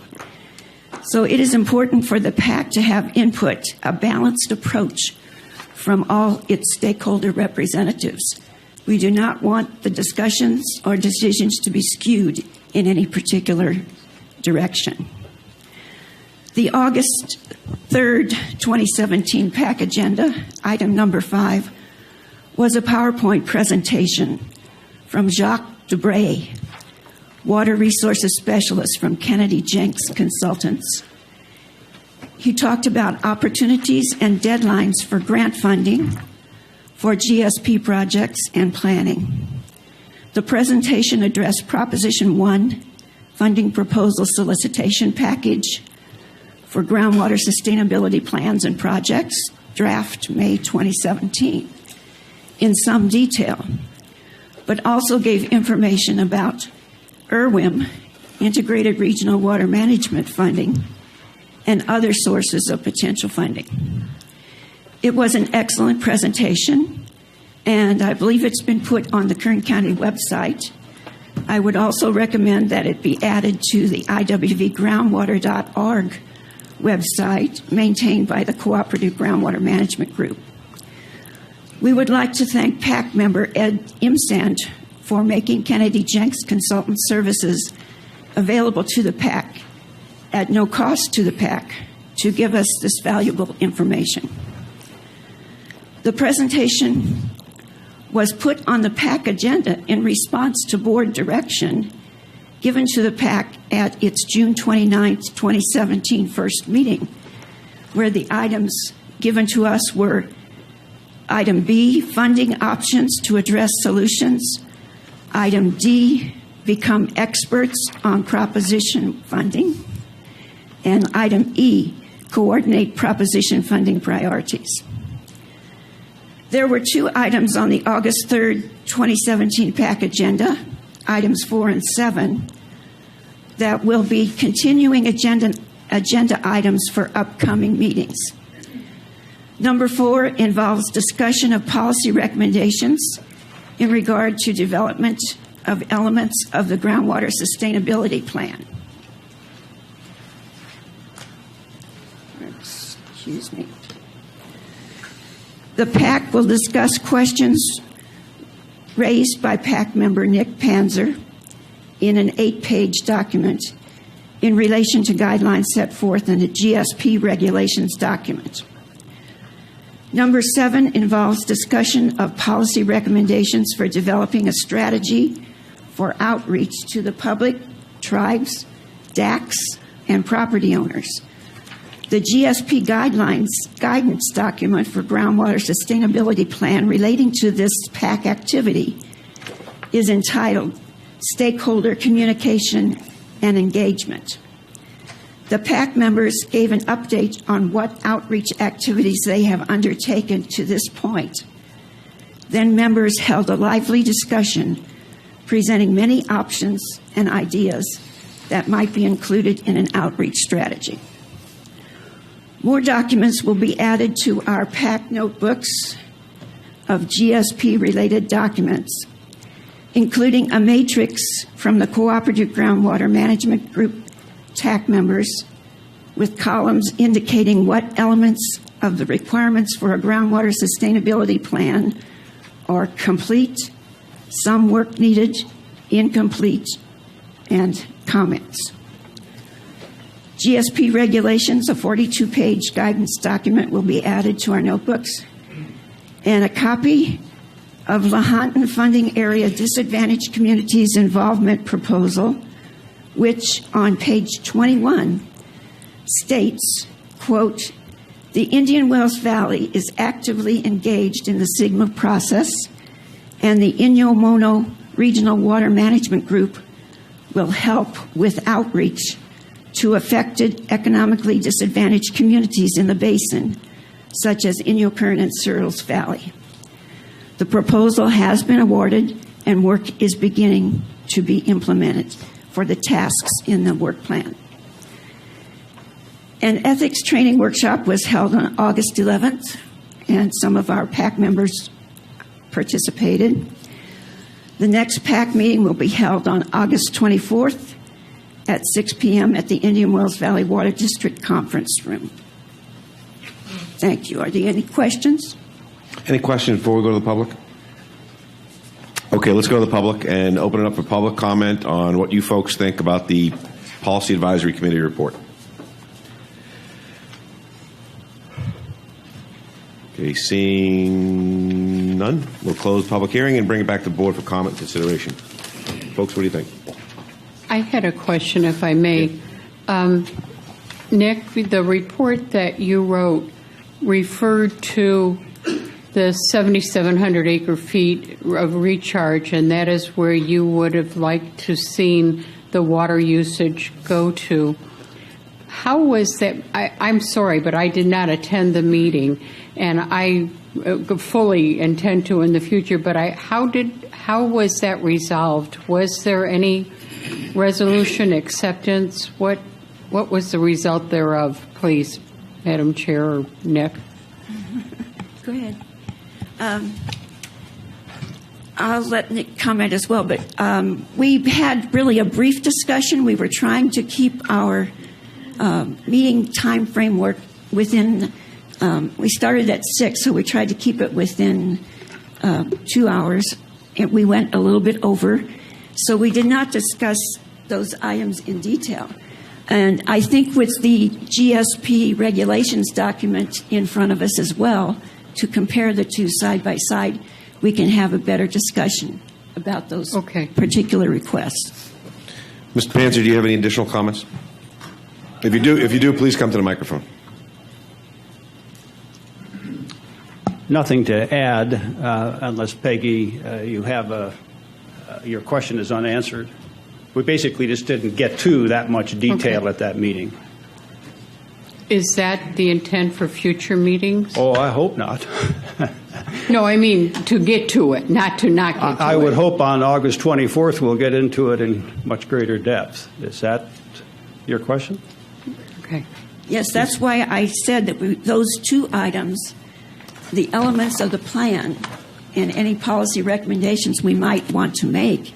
So it is important for the PAC to have input, a balanced approach from all its stakeholder representatives. We do not want the discussions or decisions to be skewed in any particular direction. The August 3rd, 2017 PAC agenda, item number 5, was a PowerPoint presentation from Jacques Debray, Water Resources Specialist from Kennedy Jenks Consultants. He talked about opportunities and deadlines for grant funding for GSP projects and planning. The presentation addressed Proposition 1, funding proposal solicitation package for groundwater sustainability plans and projects, draft May 2017, in some detail, but also gave information about IRWIM, Integrated Regional Water Management Funding, and other sources of potential funding. It was an excellent presentation, and I believe it's been put on the Kern County website. I would also recommend that it be added to the iwvgroundwater.org website maintained by the Cooperative Groundwater Management Group. We would like to thank PAC member Ed Imsand for making Kennedy Jenks Consultant Services available to the PAC at no cost to the PAC to give us this valuable information. The presentation was put on the PAC agenda in response to board direction given to the PAC at its June 29, 2017 first meeting, where the items given to us were item B, funding options to address solutions, item D, become experts on proposition funding, and item E, coordinate proposition funding priorities. There were 2 items on the August 3rd, 2017 PAC agenda, items 4 and 7, that will be continuing agenda items for upcoming meetings. Number 4 involves discussion of policy recommendations in regard to development of elements of the groundwater sustainability plan. Excuse me. The PAC will discuss questions raised by PAC member Nick Panzer in an 8-page document in relation to guidelines set forth in the GSP regulations document. Number 7 involves discussion of policy recommendations for developing a strategy for outreach to the public, tribes, DACs, and property owners The GSP guidance document for groundwater sustainability plan relating to this PAC activity is entitled Stakeholder Communication and Engagement. The PAC members gave an update on what outreach activities they have undertaken to this point. Then members held a lively discussion, presenting many options and ideas that might be included in an outreach strategy. More documents will be added to our PAC notebooks of GSP-related documents, including a matrix from the Cooperative Groundwater Management Group TAC members with columns indicating what elements of the requirements for a groundwater sustainability plan are complete, some work needed, incomplete, and comments. GSP regulations, a 42-page guidance document, will be added to our notebooks, and a copy of Lahontan Funding Area Disadvantaged Communities Involvement Proposal, which on page 21 states, quote, "The Indian Wells Valley is actively engaged in the SIGMA process, and the Inyo Mono Regional Water Management Group will help with outreach to affected economically disadvantaged communities in the basin, such as Inyokern and Searles Valley. The proposal has been awarded and work is beginning to be implemented for the tasks in the work plan." An ethics training workshop was held on August 11th, and some of our PAC members participated. The next PAC meeting will be held on August 24th at 6 p.m. at the Indian Wells Valley Water District Conference Room. Thank you. Are there any questions? Any questions before we go to the public? Okay, let's go to the public and open it up for public comment on what you folks think about the Policy Advisory Committee report. Okay, seeing none, we'll close the public hearing and bring it back to the board for comment and consideration. Folks, what do you think? I had a question, if I may. Nick, the report that you wrote referred to the 7,700 acre feet of recharge, and that is where you would have liked to seen the water usage go to. How was that? I'm sorry, but I did not attend the meeting, and I fully intend to in the future. But how was that resolved? Was there any resolution, acceptance? What was the result thereof, please, Madam Chair or Nick? Go ahead. I'll let Nick comment as well, but we had really a brief discussion. We were trying to keep our meeting time framework within, we started at 6, so we tried to keep it within 2 hours, and we went a little bit over. So we did not discuss those items in detail. And I think with the GSP regulations document in front of us as well, to compare the two side by side, we can have a better discussion about those particular requests. Mr. Panzer, do you have any additional comments? If you do, please come to the microphone. Nothing to add, unless Peggy, you have your question is unanswered. We basically just didn't get to that much detail at that meeting. Is that the intent for future meetings? Oh, I hope not. No, I mean to get to it, not to not get to it. I would hope on August 24th we'll get into it in much greater depth. Is that your question? Okay. Yes, that's why I said that those two items, the elements of the plan and any policy recommendations we might want to make,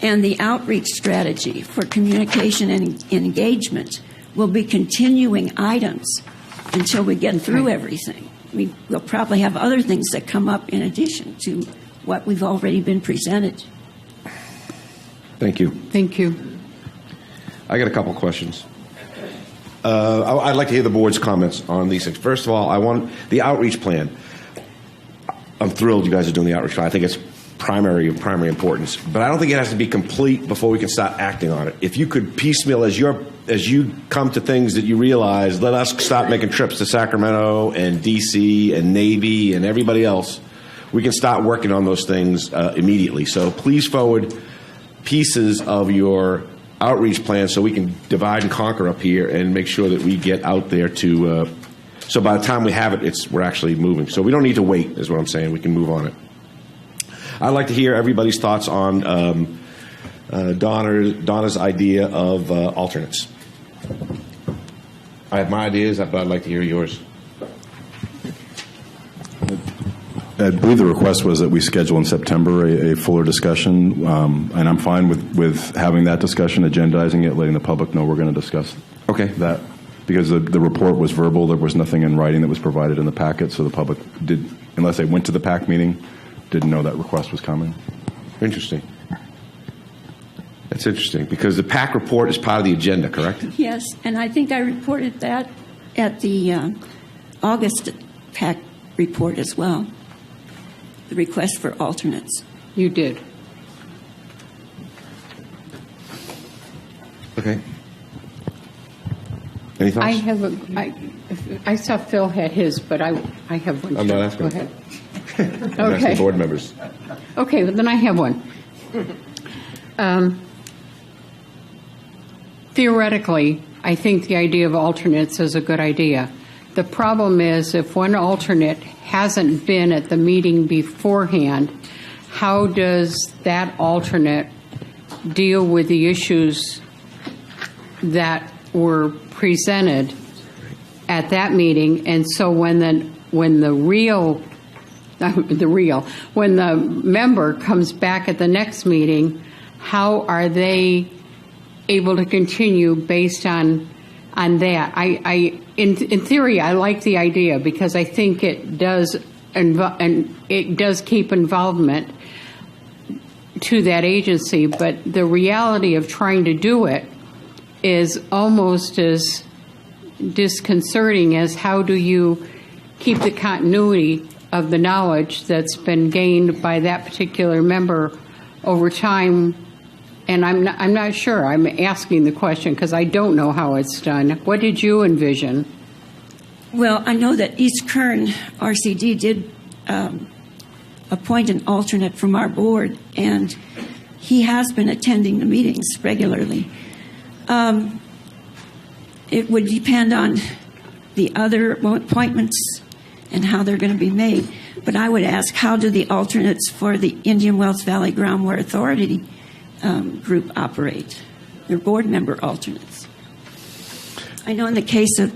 and the outreach strategy for communication and engagement will be continuing items until we get through everything. We'll probably have other things that come up in addition to what we've already been presented. Thank you. Thank you. I got a couple questions. I'd like to hear the board's comments on these things. First of all, I want the outreach plan. I'm thrilled you guys are doing the outreach plan. I think it's primary importance, but I don't think it has to be complete before we can start acting on it. If you could piecemeal, as your as you come to things that you realize, let us start making trips to Sacramento and DC and Navy and everybody else. We can start working on those things immediately. So please forward pieces of your outreach plan so we can divide and conquer up here and make sure that we get out there to. So by the time we have it, we're actually moving. So we don't need to wait, is what I'm saying. We can move on it. I'd like to hear everybody's thoughts on Donna's idea of alternates. I have my ideas, but I'd like to hear yours. I believe the request was that we schedule in September a fuller discussion, and I'm fine with having that discussion, agendizing it, letting the public know we're going to discuss that. Because the report was verbal, there was nothing in writing that was provided in the packet, so the public did, unless they went to the PAC meeting, didn't know that request was coming. Interesting. That's interesting, because the PAC report is part of the agenda, correct? Yes, and I think I reported that at the August PAC report as well, the request for alternates. You did. Okay. Any thoughts? I have I saw Phil had his, but I have one. I'm not asking. Go ahead. I'm asking Okay. board members. Okay, well, then I have one. Theoretically, I think the idea of alternates is a good idea. The problem is if one alternate hasn't been at the meeting beforehand, how does that alternate deal with the issues that were presented at that meeting? And so when the member comes back at the next meeting, how are they able to continue based on that? In theory, I like the idea because I think it does keep involvement to that agency. But the reality of trying to do it is almost as disconcerting as how do you keep the continuity of the knowledge that's been gained by that particular member over time. And I'm not sure. I'm asking the question because I don't know how it's done. What did you envision? Well, I know that East Kern RCD did appoint an alternate from our board, and he has been attending the meetings regularly. It would depend on the other appointments and how they're going to be made. But I would ask, how do the alternates for the Indian Wells Valley Groundwater Authority group operate? They're board member alternates. I know in the case of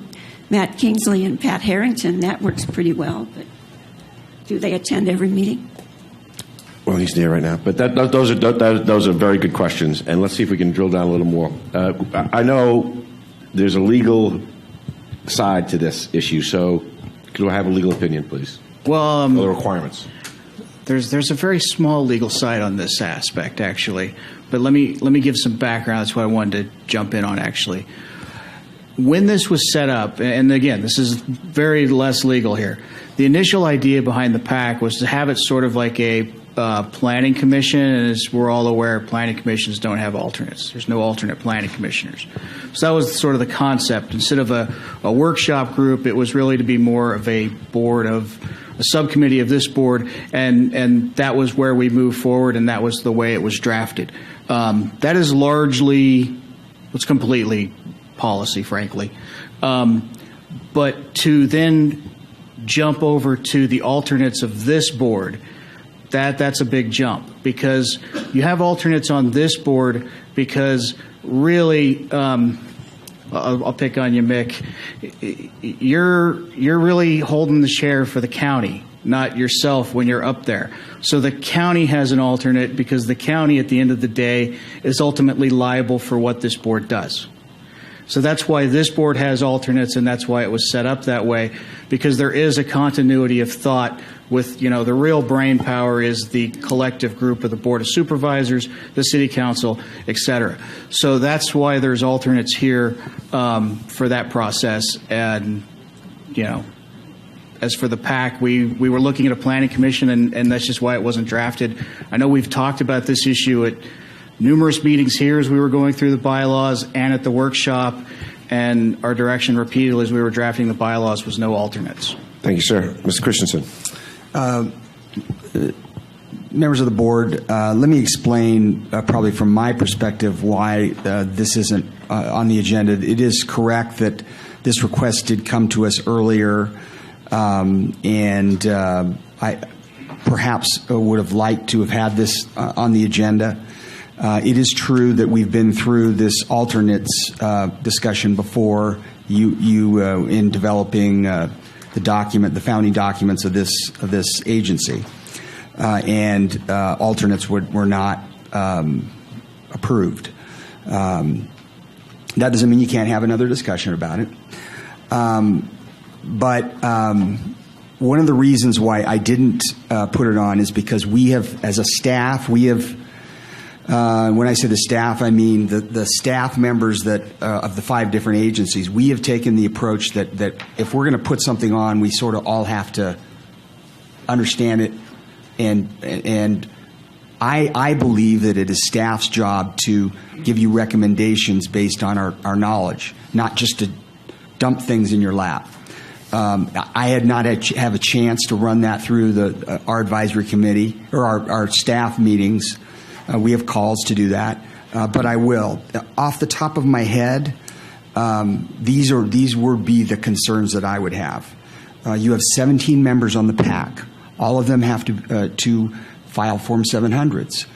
Matt Kingsley and Pat Harrington, that works pretty well, but do they attend every meeting? Well, he's there right now. But those are very good questions, and let's see if we can drill down a little more. I know there's a legal side to this issue, so could I have a legal opinion, please? Well, the requirements. There's a very small legal side on this aspect, actually. But let me give some background. That's what I wanted to jump in on, actually. When this was set up, and again, this is very less legal here, the initial idea behind the PAC was to have it sort of like a planning commission, and as we're all aware, planning commissions don't have alternates. There's no alternate planning commissioners. So that was sort of the concept. Instead of a workshop group, it was really to be more of a board of a subcommittee of this board, and that was where we moved forward, and that was the way it was drafted. That is largely, it's completely policy, frankly. But to then jump over to the alternates of this board, that's a big jump, because you have alternates on this board because really, I'll pick on you, Mick. You're really holding the chair for the county, not yourself when you're up there. So the county has an alternate because the county, at the end of the day, is ultimately liable for what this board does. So that's why this board has alternates, and that's why it was set up that way, because there is a continuity of thought with, the real brain power is the collective group of the Board of Supervisors, the City Council, et cetera. So that's why there's alternates here for that process. And, as for the PAC, we were looking at a planning commission, and that's just why it wasn't drafted. I know we've talked about this issue at numerous meetings here as we were going through the bylaws and at the workshop, and our direction repeatedly as we were drafting the bylaws was no alternates. Thank you, sir. Mr. Christensen. Members of the board, let me explain, probably from my perspective, why this isn't on the agenda. It is correct that this request did come to us earlier, and I perhaps would have liked to have had this on the agenda. It is true that we've been through this alternates discussion before. You in developing the document, the founding documents of this agency. And alternates were not approved. That doesn't mean you can't have another discussion about it. But one of the reasons why I didn't put it on is because we have, as a staff, when I say the staff, I mean the staff members that of the 5 different agencies. We have taken the approach that if we're going to put something on, we sort of all have to understand it. And I believe that it is staff's job to give you recommendations based on our knowledge, not just to dump things in your lap. I had not have a chance to run that through our advisory committee or our staff meetings. We have calls to do that, but I will. Off the top of my head, these would be the concerns that I would have. You have 17 members on the PAC. All of them have to file Form 700s.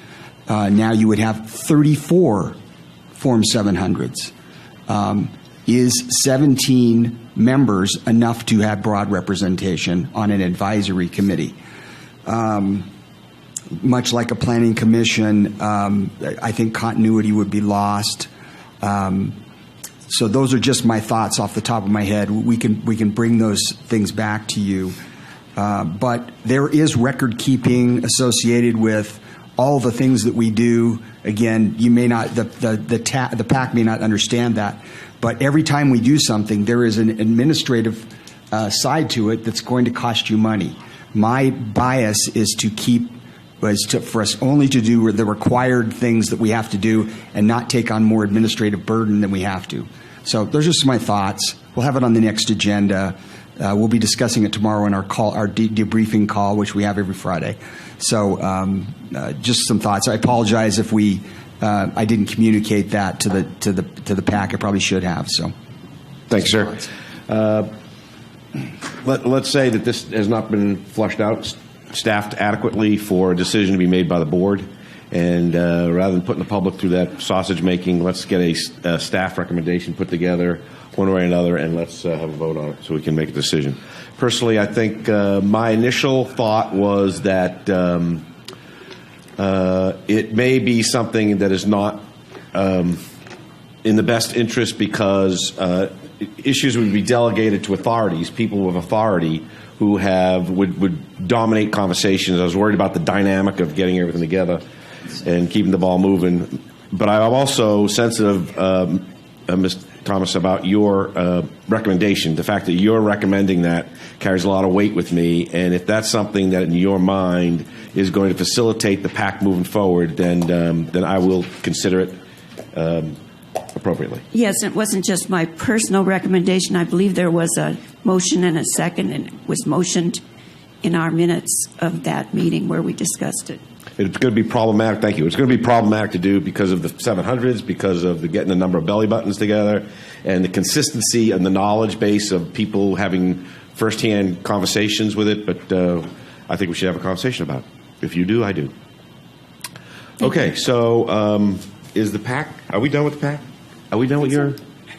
Now you would have 34 Form 700s. Is 17 members enough to have broad representation on an advisory committee? Much like a planning commission, I think continuity would be lost. So those are just my thoughts off the top of my head. We can bring those things back to you. But there is record keeping associated with all the things that we do. Again, you may not, the PAC may not understand that, but every time we do something, there is an administrative side to it that's going to cost you money. My bias is for us only to do the required things that we have to do and not take on more administrative burden than we have to. So those are just my thoughts. We'll have it on the next agenda. We'll be discussing it tomorrow in our debriefing call, which we have every Friday. So just some thoughts. I apologize if I didn't communicate that to the PAC. I probably should have. So, thanks, sir. Let's say that this has not been flushed out, staffed adequately for a decision to be made by the board, and rather than putting the public through that sausage making, let's get a staff recommendation put together one way or another, and let's have a vote on it so we can make a decision. Personally, I think my initial thought was that it may be something that is not in the best interest because issues would be delegated to authorities, people with authority who would dominate conversations. I was worried about the dynamic of getting everything together and keeping the ball moving. But I'm also sensitive, Ms. Thomas, about your recommendation. The fact that you're recommending that carries a lot of weight with me, and if that's something that in your mind is going to facilitate the PAC moving forward, then I will consider it appropriately. Yes, it wasn't just my personal recommendation. I believe there was a motion and a second, and it was motioned in our minutes of that meeting where we discussed it. It's going to be problematic. Thank you. It's going to be problematic to do because of the 700s, because of getting the number of belly buttons together, and the consistency and the knowledge base of people having firsthand conversations with it. But I think we should have a conversation about it. If you do, I do. Okay. So is the PAC? Are we done with the PAC? Are we done with your?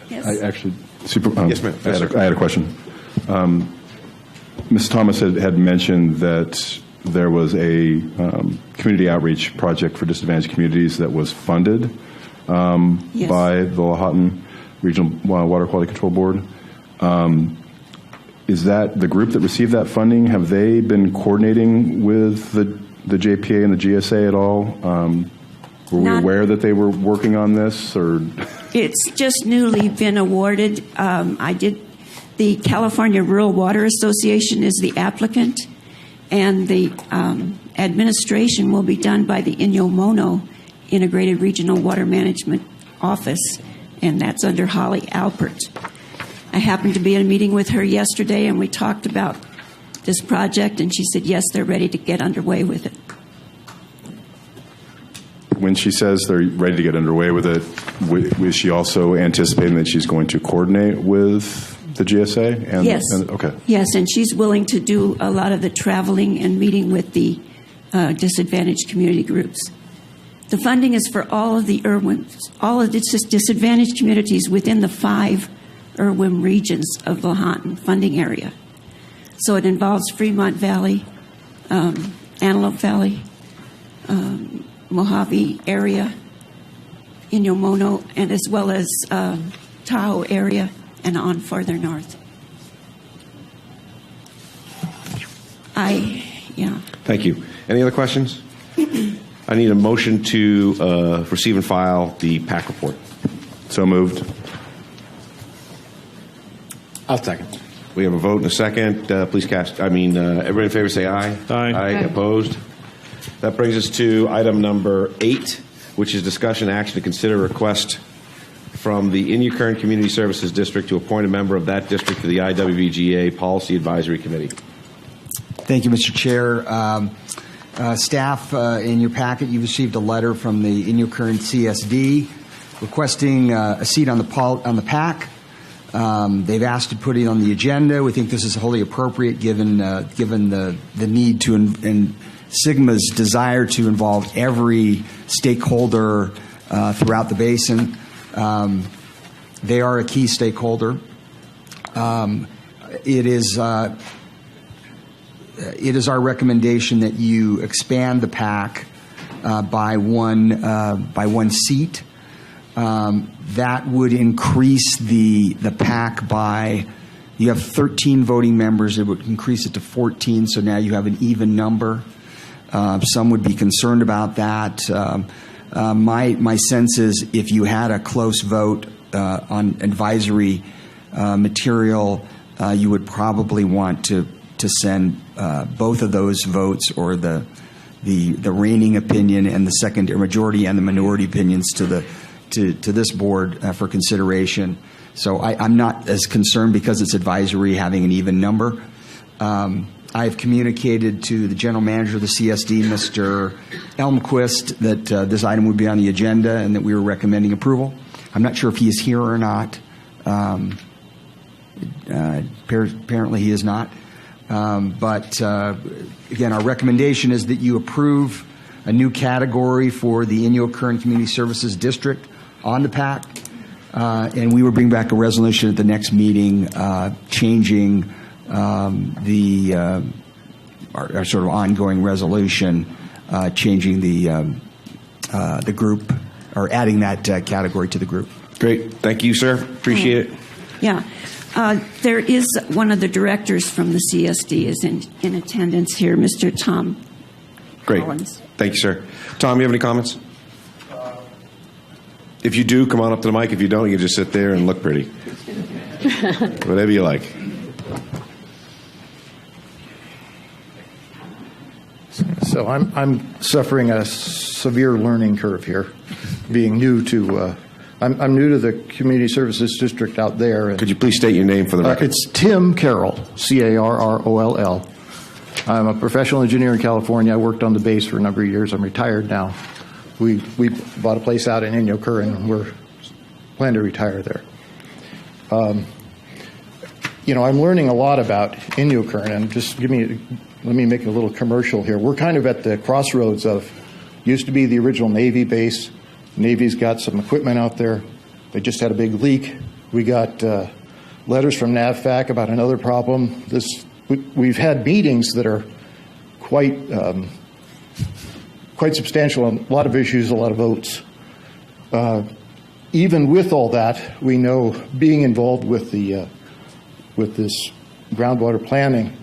Yes. I actually, yes, ma'am. I had a question. Ms. Thomas had mentioned that there was a community outreach project for disadvantaged communities that was funded Yes. by the Lahontan Regional Water Quality Control Board. Is that the group that received that funding? Have they been coordinating with the JPA and the GSA at all? Were we aware that they were working on this, or? It's just newly been awarded. The California Rural Water Association is the applicant, and the administration will be done by the Inyo Mono Integrated Regional Water Management Office, and that's under Holly Alpert. I happened to be in a meeting with her yesterday, and we talked about this project, and she said, yes, they're ready to get underway with it. When she says they're ready to get underway with it, is she also anticipating that she's going to coordinate with the GSA? Yes. Okay. Yes, and she's willing to do a lot of the traveling and meeting with the disadvantaged community groups. The funding is for all of the IRWIMs, all of the disadvantaged communities within the 5 IRWIM regions of the Lahontan funding area. So it involves Fremont Valley, Antelope Valley, Mojave area, Inyo-Mono, and as well as Tahoe area and on farther north. Thank you. Any other questions? I need a motion to receive and file the PAC report. So moved. I'll second. We have a vote and a second. Please cast. Everybody in favor say aye. Aye. Opposed? That brings us to item number 8, which is discussion action to consider a request from the Inyo Kern Community Services District to appoint a member of that district to the IWVGA Policy Advisory Committee. Thank you, Mr. Chair. Staff, in your packet, you received a letter from the Inyo Kern CSD requesting a seat on the PAC. They've asked to put it on the agenda. We think this is wholly appropriate given the need to and SGMA's desire to involve every stakeholder throughout the basin. They are a key stakeholder. It is our recommendation that you expand the PAC by one seat. That would increase the PAC by, you have 13 voting members. It would increase it to 14, so now you have an even number. Some would be concerned about that. My sense is if you had a close vote on advisory material, you would probably want to send both of those votes, or the reigning opinion and the second majority and the minority opinions to this board for consideration. So I'm not as concerned because it's advisory having an even number. I have communicated to the general manager of the CSD, Mr. Elmquist, that this item would be on the agenda and that we were recommending approval. I'm not sure if he is here or not. Apparently he is not. But again, our recommendation is that you approve a new category for the Inyo Kern Community Services District on the PAC. And we will bring back a resolution at the next meeting changing our sort of ongoing resolution, changing the group, or adding that category to the group. Great. Thank you, sir. Appreciate it. Yeah. There is one of the directors from the CSD is in attendance here, Mr. Tom Great. Collins. Thank you, sir. Tom, you have any comments? If you do, come on up to the mic. If you don't, you can just sit there and look pretty. Whatever you like. So I'm suffering a severe learning curve here, being new to. I'm new to the Community Services District out there. And, could you please state your name for the record? It's Tim Carroll, Carroll. I'm a professional engineer in California. I worked on the base for a number of years. I'm retired now. We bought a place out in Inyo Kern, and we're planning to retire there. I'm learning a lot about Inyo Kern, and just let me make a little commercial here. We're kind of at the crossroads of, used to be the original Navy base. Navy's got some equipment out there. They just had a big leak. We got letters from NAVFAC about another problem. We've had meetings that are quite substantial on a lot of issues, a lot of votes. Even with all that, we know being involved with this groundwater planning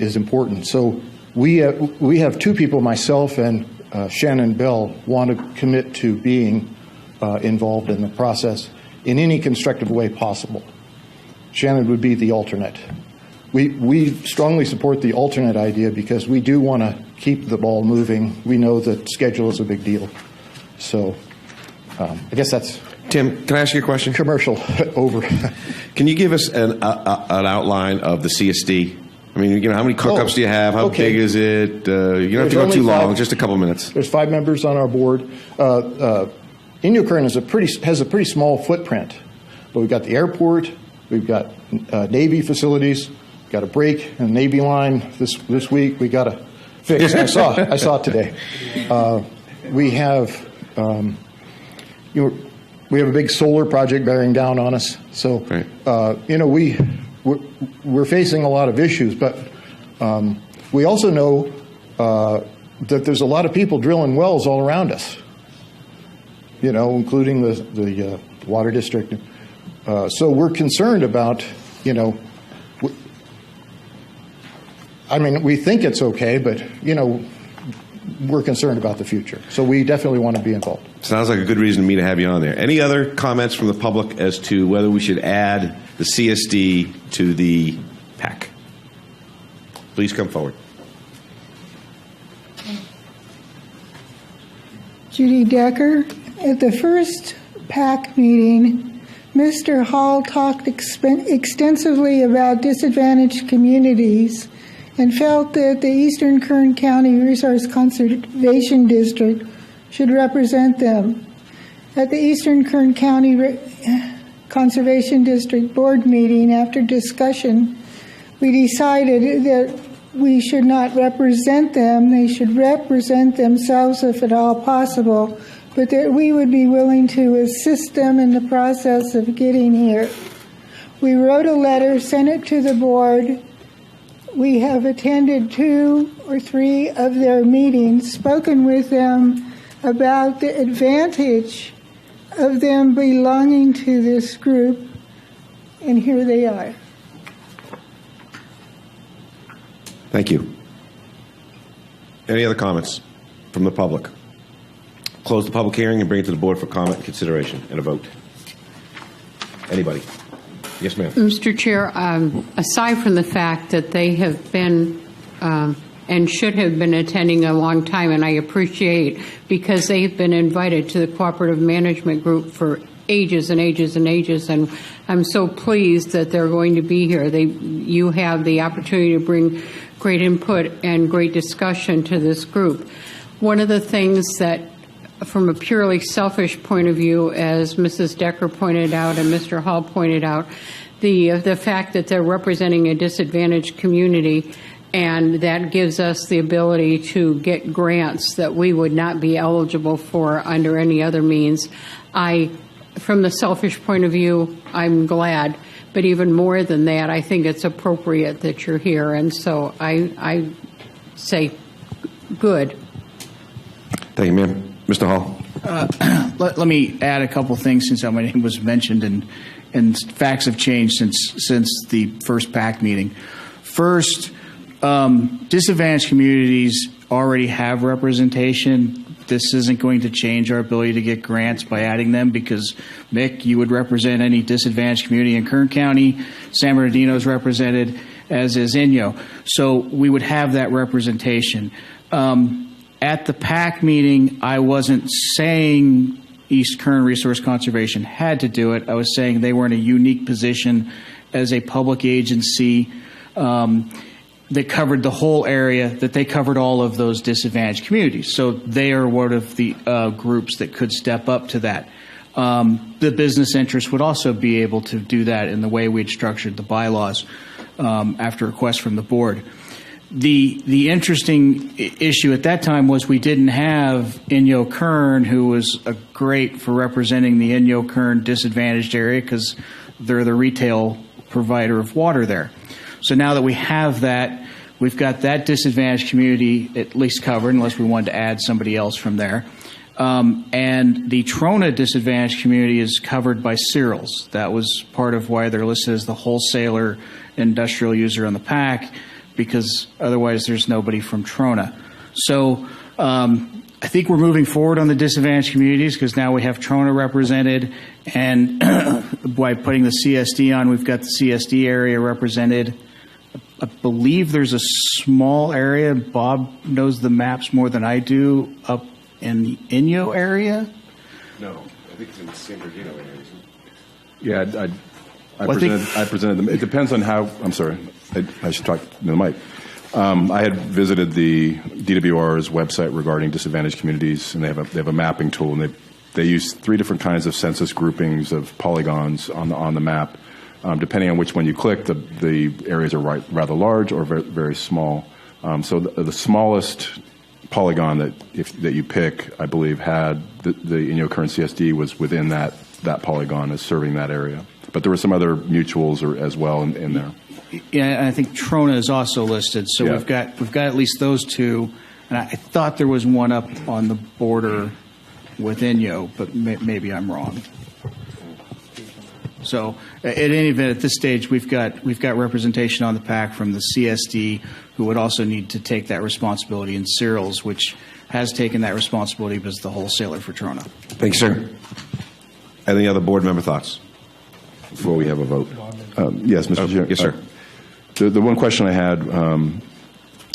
is important. So we have two people, myself and Shannon Bell, want to commit to being involved in the process in any constructive way possible. Shannon would be the alternate. We strongly support the alternate idea because we do want to keep the ball moving. We know that schedule is a big deal. So I guess that's Tim, can I ask you a question? commercial over. Can you give us an outline of the CSD? I mean, how many cookups do you have? How okay. big is it? You don't have There's to go only too long, 5. just a couple minutes. There's 5 members on our board. Inyokern has a pretty small footprint, but we've got the airport, we've got Navy facilities, got a break and Navy line this week. We got to fix. I saw it today. We have we have a big solar project bearing down on us. So right. We're facing a lot of issues, but we also know that there's a lot of people drilling wells all around us. Including the water district. So we're concerned about, we think it's okay, but, we're concerned about the future. So we definitely want to be involved. Sounds like a good reason to me to have you on there. Any other comments from the public as to whether we should add the CSD to the PAC? Please come forward. Judy Decker. At the first PAC meeting, Mr. Hall talked extensively about disadvantaged communities and felt that the Eastern Kern County Resource Conservation District should represent them. At the Eastern Kern County Conservation District board meeting, after discussion, we decided that we should not represent them. They should represent themselves if at all possible, but that we would be willing to assist them in the process of getting here. We wrote a letter, sent it to the board. We have attended 2 or 3 of their meetings, spoken with them about the advantage of them belonging to this group, and here they are. Thank you. Any other comments from the public? Close the public hearing and bring it to the board for comment and consideration and a vote. Anybody? Yes, ma'am. Mr. Chair, aside from the fact that they have been and should have been attending a long time, and I appreciate because they've been invited to the cooperative management group for ages and ages and ages, and I'm so pleased that they're going to be here. You have the opportunity to bring great input and great discussion to this group. One of the things that, from a purely selfish point of view, as Mrs. Decker pointed out and Mr. Hall pointed out, the fact that they're representing a disadvantaged community, and that gives us the ability to get grants that we would not be eligible for under any other means. From the selfish point of view, I'm glad, but even more than that, I think it's appropriate that you're here, and so I say good. Thank you, ma'am. Mr. Hall. Let me add a couple things since my name was mentioned, and facts have changed since the first PAC meeting. First, disadvantaged communities already have representation. This isn't going to change our ability to get grants by adding them because, Mick, you would represent any disadvantaged community in Kern County. San Bernardino is represented, as is Inyo. So we would have that representation. At the PAC meeting, I wasn't saying East Kern Resource Conservation had to do it. I was saying they were in a unique position as a public agency that covered the whole area, that they covered all of those disadvantaged communities. So they are one of the groups that could step up to that. The business interests would also be able to do that in the way we had structured the bylaws after request from the board. The interesting issue at that time was we didn't have Inyo Kern, who was great for representing the Inyo Kern disadvantaged area because they're the retail provider of water there. So now that we have that, we've got that disadvantaged community at least covered, unless we wanted to add somebody else from there. And the Trona disadvantaged community is covered by Cyrils. That was part of why they're listed as the wholesaler industrial user on the PAC, because otherwise there's nobody from Trona. So I think we're moving forward on the disadvantaged communities because now we have Trona represented, and by putting the CSD on, we've got the CSD area represented. I believe there's a small area, Bob knows the maps more than I do, up in the Inyo area? No, I think it's in the San Bernardino area. Yeah, I Well, presented them. It depends on how. I'm sorry, I should talk to the mic. I had visited the DWR's website regarding disadvantaged communities, and they have a mapping tool, and they use 3 different kinds of census groupings of polygons on the map. Depending on which one you click, the areas are rather large or very, very small. So the smallest polygon that you pick, I believe, had the Inyo Current CSD was within that polygon as serving that area. But there were some other mutuals as well in there. Yeah, and I think Trona is also listed. So Yeah. we've got at least those 2, and I thought there was one up on the border with Inyo, but maybe I'm wrong. So, at any event, at this stage, we've got representation on the PAC from the CSD, who would also need to take that responsibility, and Cyril's, which has taken that responsibility as the wholesaler for Trona. Thank you, sir. Any other board member thoughts before we have a vote? Yes, Mr. Chair. Yes, sir. The one question I had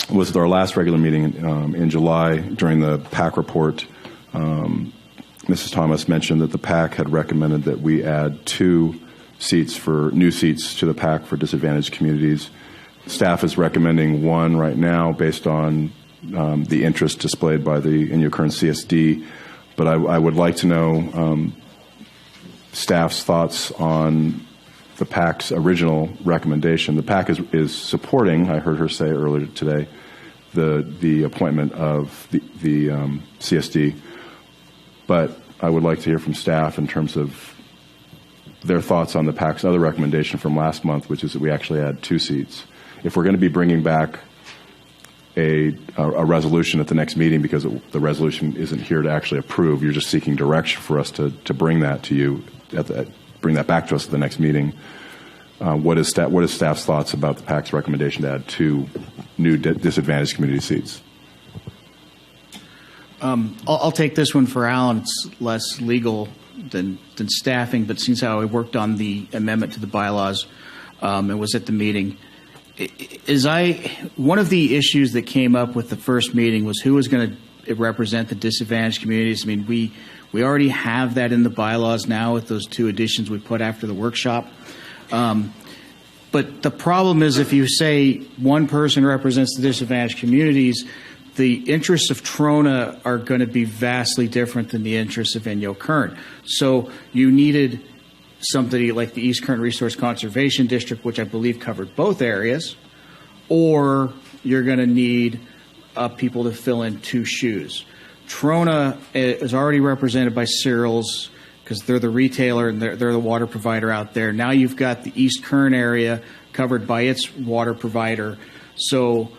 was at our last regular meeting in July during the PAC report. Mrs. Thomas mentioned that the PAC had recommended that we add 2 new seats to the PAC for disadvantaged communities. Staff is recommending 1 right now based on the interest displayed by the Inyo Current CSD. But I would like to know staff's thoughts on the PAC's original recommendation. The PAC is supporting, I heard her say earlier today, the appointment of the CSD. But I would like to hear from staff in terms of their thoughts on the PAC's other recommendation from last month, which is that we actually add 2 seats. If we're going to be bringing back a resolution at the next meeting, because the resolution isn't here to actually approve, you're just seeking direction for us to bring that to you, bring that back to us at the next meeting. What is staff's thoughts about the PAC's recommendation to add 2 new disadvantaged community seats? I'll take this one for Alan. It's less legal than staffing, but since I worked on the amendment to the bylaws and was at the meeting, one of the issues that came up with the first meeting was who was going to represent the disadvantaged communities. I mean, we already have that in the bylaws now with those 2 additions we put after the workshop. But the problem is if you say one person represents the disadvantaged communities, the interests of Trona are going to be vastly different than the interests of Inyo Current. So you needed somebody like the East Current Resource Conservation District, which I believe covered both areas, or you're going to need people to fill in 2 shoes. Trona is already represented by Cyril's because they're the retailer and they're the water provider out there. Now you've got the East Current area covered by its water provider. So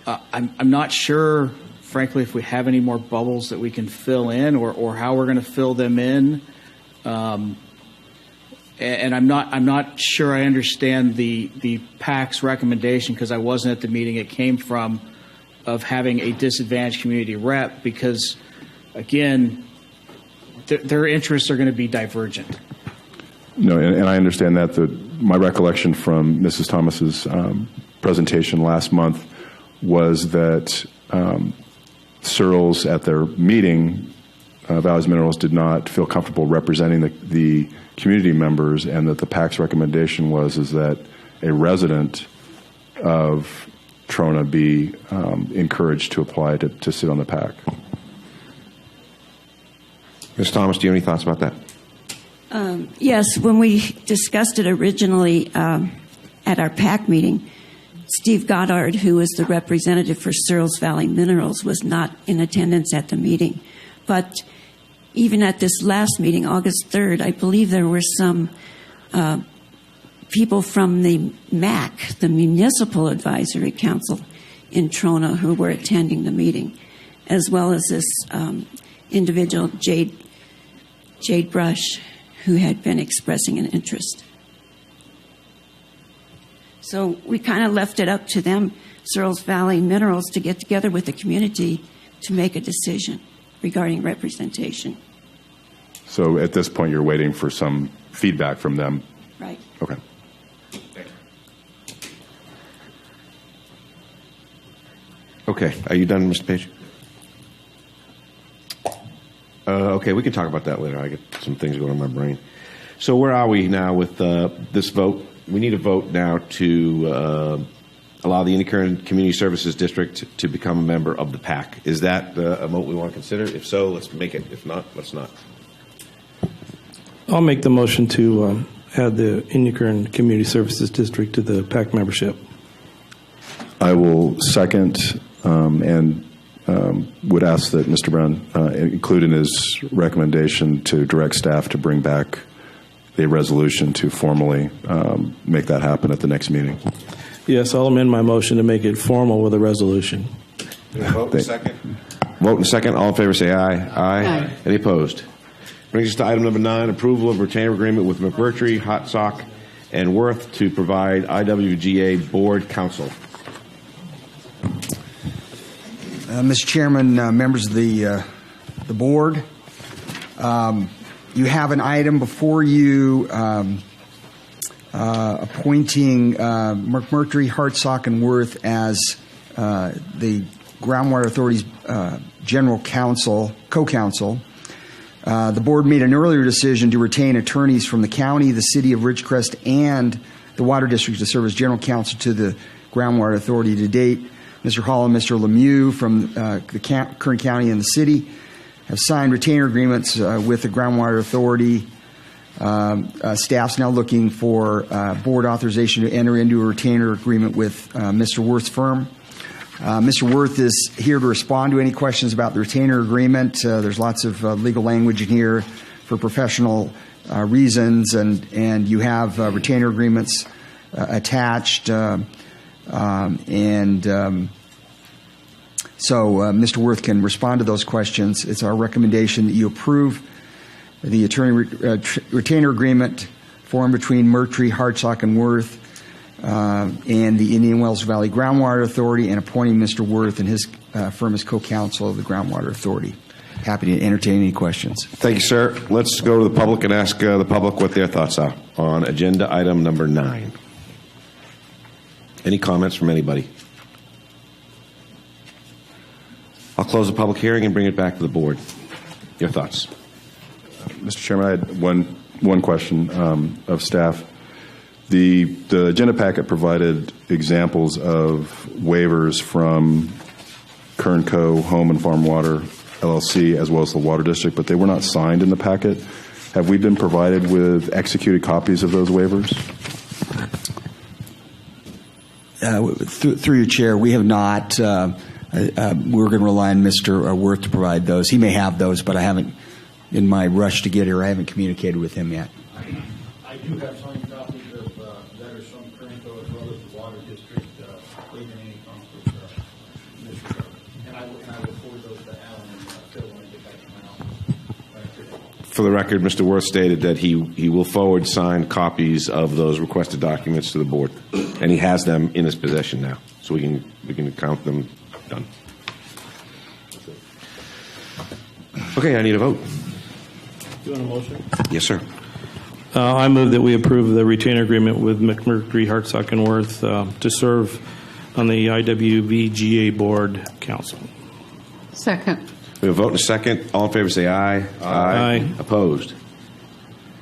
I'm not sure, frankly, if we have any more bubbles that we can fill in or how we're going to fill them in. And I'm not sure I understand the PAC's recommendation because I wasn't at the meeting it came from of having a disadvantaged community rep because, again, their interests are going to be divergent. No, and I understand that. My recollection from Mrs. Thomas's presentation last month was that Searles at their meeting, Valleys Minerals did not feel comfortable representing the community members, and that the PAC's recommendation is that a resident of Trona be encouraged to apply to sit on the PAC. Ms. Thomas, do you have any thoughts about that? Yes, when we discussed it originally at our PAC meeting, Steve Goddard, who was the representative for Searles Valley Minerals, was not in attendance at the meeting. But even at this last meeting, August 3rd, I believe there were some people from the MAC, the Municipal Advisory Council in Trona, who were attending the meeting, as well as this individual, Jade Brush, who had been expressing an interest. So we kind of left it up to them, Searles Valley Minerals, to get together with the community to make a decision regarding representation. So at this point, you're waiting for some feedback from them? Right. Okay. Okay. Are you done, Mr. Page? Okay, we can talk about that later. I get some things going on in my brain. So where are we now with this vote? We need a vote now to allow the Indian Community Services District to become a member of the PAC. Is that a vote we want to consider? If so, let's make it. If not, let's not. I'll make the motion to add the Indian Community Services District to the PAC membership. I will second and would ask that Mr. Brown include in his recommendation to direct staff to bring back a resolution to formally make that happen at the next meeting. Yes, I'll amend my motion to make it formal with a resolution. Vote in second. Vote in second. All in favor say aye. Aye. Any opposed? Brings us to item number 9, approval of retainer agreement with McMurtry, Hotsock, and Worth to provide IWGA board counsel. Mr. Chairman, members of the board, you have an item before you appointing McMurtry, Hotsock, and Worth as the Groundwater Authority's general counsel, co-counsel. The board made an earlier decision to retain attorneys from the county, the city of Ridgecrest, and the Water District to serve as general counsel to the Groundwater Authority. To date, Mr. Hall and Mr. Lemieux from the Kern County and the city have signed retainer agreements with the Groundwater Authority. Staff's now looking for board authorization to enter into a retainer agreement with Mr. Worth's firm. Mr. Worth is here to respond to any questions about the retainer agreement. There's lots of legal language in here for professional reasons, and you have retainer agreements attached. So Mr. Worth can respond to those questions. It's our recommendation that you approve the attorney retainer agreement formed between Murtry, Hotsock, and Worth and the Indian Wells Valley Groundwater Authority, and appointing Mr. Worth and his firm as co-counsel of the Groundwater Authority. Happy to entertain any questions. Thank you, sir. Let's go to the public and ask the public what their thoughts are on agenda item number 9. Any comments from anybody? I'll close the public hearing and bring it back to the board. Your thoughts? Mr. Chairman, I had one question of staff. The agenda packet provided examples of waivers from Kern Co. Home and Farm Water LLC as well as the Water District, but they were not signed in the packet. Have we been provided with executed copies of those waivers? Through your chair, we have not. We're going to rely on Mr. Worth to provide those. He may have those, but I haven't, in my rush to get here, I haven't communicated with him yet. I do have signed copies of letters from Kernco as well as the Water District, waiving any conflict, Mr. And I will forward those to Alan and Phil when I get back to my office. For the record, Mr. Worth stated that he will forward signed copies of those requested documents to the board, and he has them in his possession now, so we can count them. Done. Okay, I need a vote. Do you want a motion? Yes, sir. I move that we approve the retainer agreement with McMurtry, Hotsock, and Worth to serve on the IWVGA Board Council. Second. We have a vote and a second. All in favor say aye. Aye. Opposed?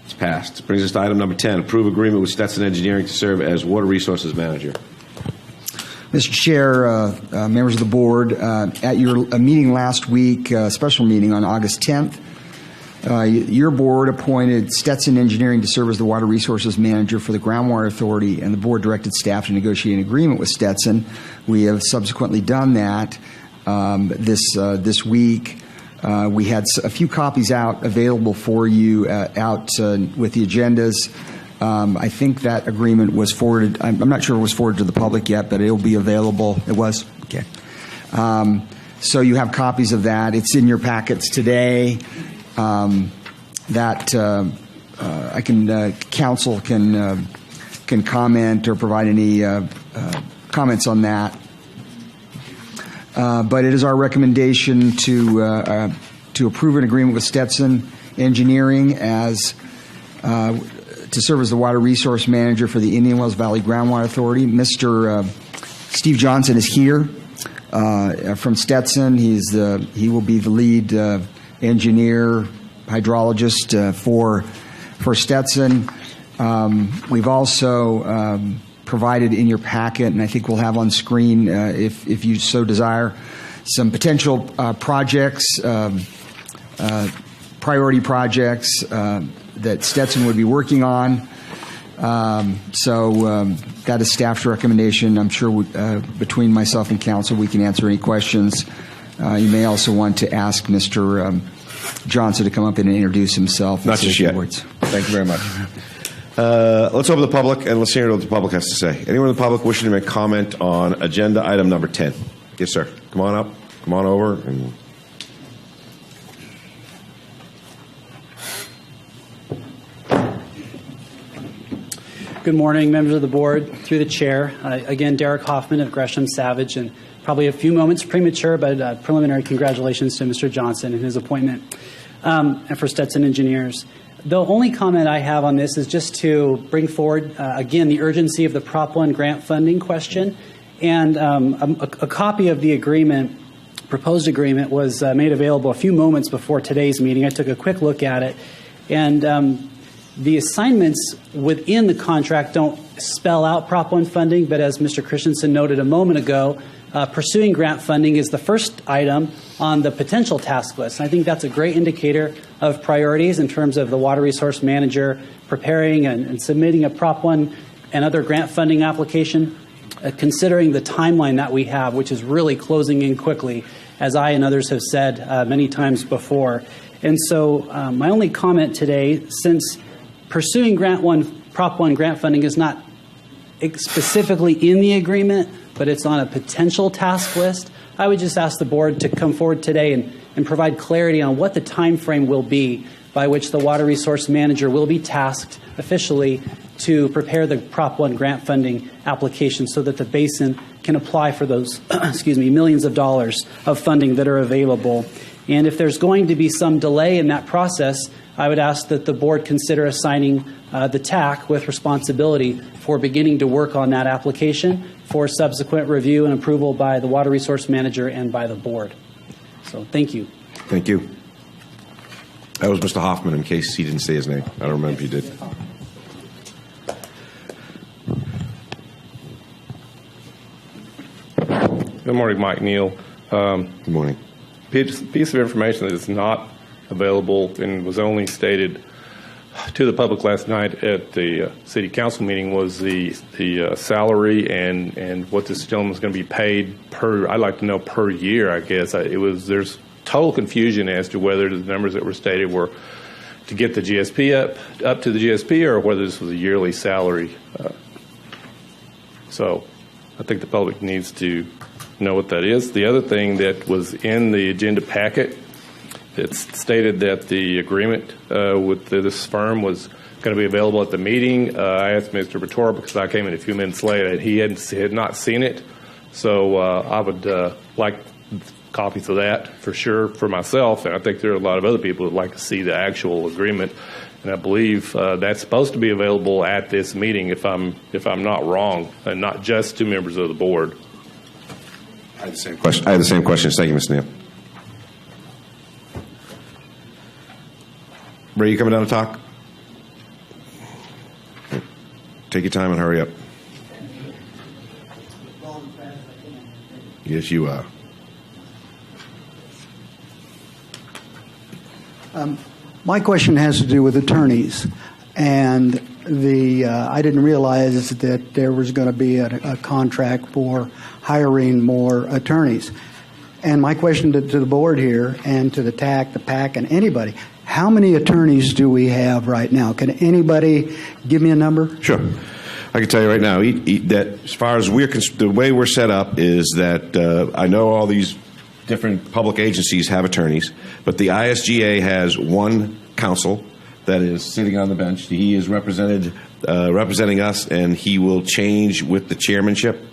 It's passed. Brings us to item number 10, approve agreement with Stetson Engineering to serve as Water Resources Manager. Mr. Chair, members of the board, at your meeting last week, special meeting on August 10th, your board appointed Stetson Engineering to serve as the Water Resources Manager for the Groundwater Authority, and the board directed staff to negotiate an agreement with Stetson. We have subsequently done that this week. We had a few copies out available for you out with the agendas. I think that agreement was forwarded. I'm not sure it was forwarded to the public yet, but it'll be available. It was? Okay. So you have copies of that. It's in your packets today. Council can comment or provide any comments on that. But it is our recommendation to approve an agreement with Stetson Engineering as to serve as the Water Resource Manager for the Indian Wells Valley Groundwater Authority. Mr. Steve Johnson is here from Stetson. He will be the lead engineer, hydrologist for Stetson. We've also provided in your packet, and I think we'll have on screen, if you so desire, some potential projects, priority projects that Stetson would be working on. That is staff's recommendation. I'm sure between myself and council we can answer any questions. You may also want to ask Mr. Johnson to come up and introduce himself. Not just yet. Thank you very much. Let's open the public and let's hear what the public has to say. Anyone in the public wishing to make comment on agenda item number 10? Yes, sir. Come on up. Come on over. And Good morning, members of the board. Through the chair, again, Derek Hoffman of Gresham Savage, and probably a few moments premature, but preliminary congratulations to Mr. Johnson and his appointment, and for Stetson Engineers. The only comment I have on this is just to bring forward, again, the urgency of the Prop 1 grant funding question. And a copy of the agreement, proposed agreement, was made available a few moments before today's meeting. I took a quick look at it. And the assignments within the contract don't spell out Prop 1 funding, but as Mr. Christensen noted a moment ago, pursuing grant funding is the first item on the potential task list. And I think that's a great indicator of priorities in terms of the water resource manager preparing and submitting a Prop 1 and other grant funding application, considering the timeline that we have, which is really closing in quickly, as I and others have said many times before. And so my only comment today, since pursuing Prop 1 grant funding is not specifically in the agreement, but it's on a potential task list, I would just ask the board to come forward today and provide clarity on what the time frame will be by which the water resource manager will be tasked officially to prepare the Prop 1 grant funding application so that the basin can apply for those millions of dollars of funding that are available. And if there's going to be some delay in that process, I would ask that the board consider assigning the TAC with responsibility for beginning to work on that application for subsequent review and approval by the water resource manager and by the board. So thank you. thank you. That was Mr. Hoffman, in case he didn't say his name. I don't remember if he did. Good morning, Mike Neal. Good morning. Piece of information that is not available and was only stated to the public last night at the city council meeting was the salary and what this gentleman is going to be paid per. I'd like to know per year. I guess there's total confusion as to whether the numbers that were stated were to get the GSP up to the GSP or whether this was a yearly salary. So I think the public needs to know what that is. The other thing that was in the agenda packet, it stated that the agreement with this firm was going to be available at the meeting. I asked Mr. Bator because I came in a few minutes late and he had not seen it. So I would like copies of that for sure for myself, and I think there are a lot of other people who would like to see the actual agreement. And I believe that's supposed to be available at this meeting, if I'm not wrong, and not just to members of the board. I had the same question. Thank you, Mr. Neal. Ray, you coming down to talk? Take your time and hurry up. Yes, you are. My question has to do with attorneys, and I didn't realize that there was going to be a contract for hiring more attorneys. And my question to the board here and to the TAC, the PAC, and anybody, how many attorneys do we have right now? Can anybody give me a number? Sure. I can tell you right now that as far as the way we're set up is that I know all these different public agencies have attorneys, but the ISGA has one counsel that is sitting on the bench. He is representing us, and he will change with the chairmanship.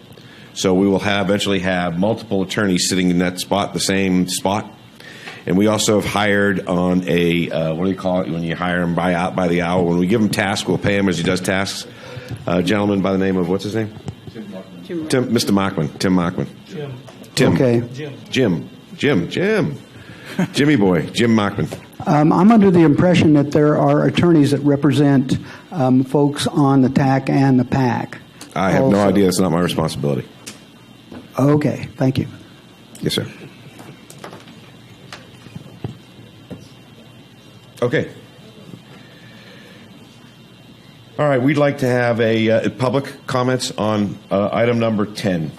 So we will eventually have multiple attorneys sitting in that spot, the same spot. And we also have hired on a, what do you call it when you hire him by the hour? When we give him tasks, we'll pay him as he does tasks. A gentleman by the name of, what's his name? Mr. Mockman. Tim Mockman. Tim. Okay. Jim. Jimmy Boy, Jim Mockman. I'm under the impression that there are attorneys that represent folks on the TAC and the PAC. I have no idea. It's not my responsibility. Okay, thank you. Yes, sir. Okay. All right, we'd like to have a public comments on item number 10.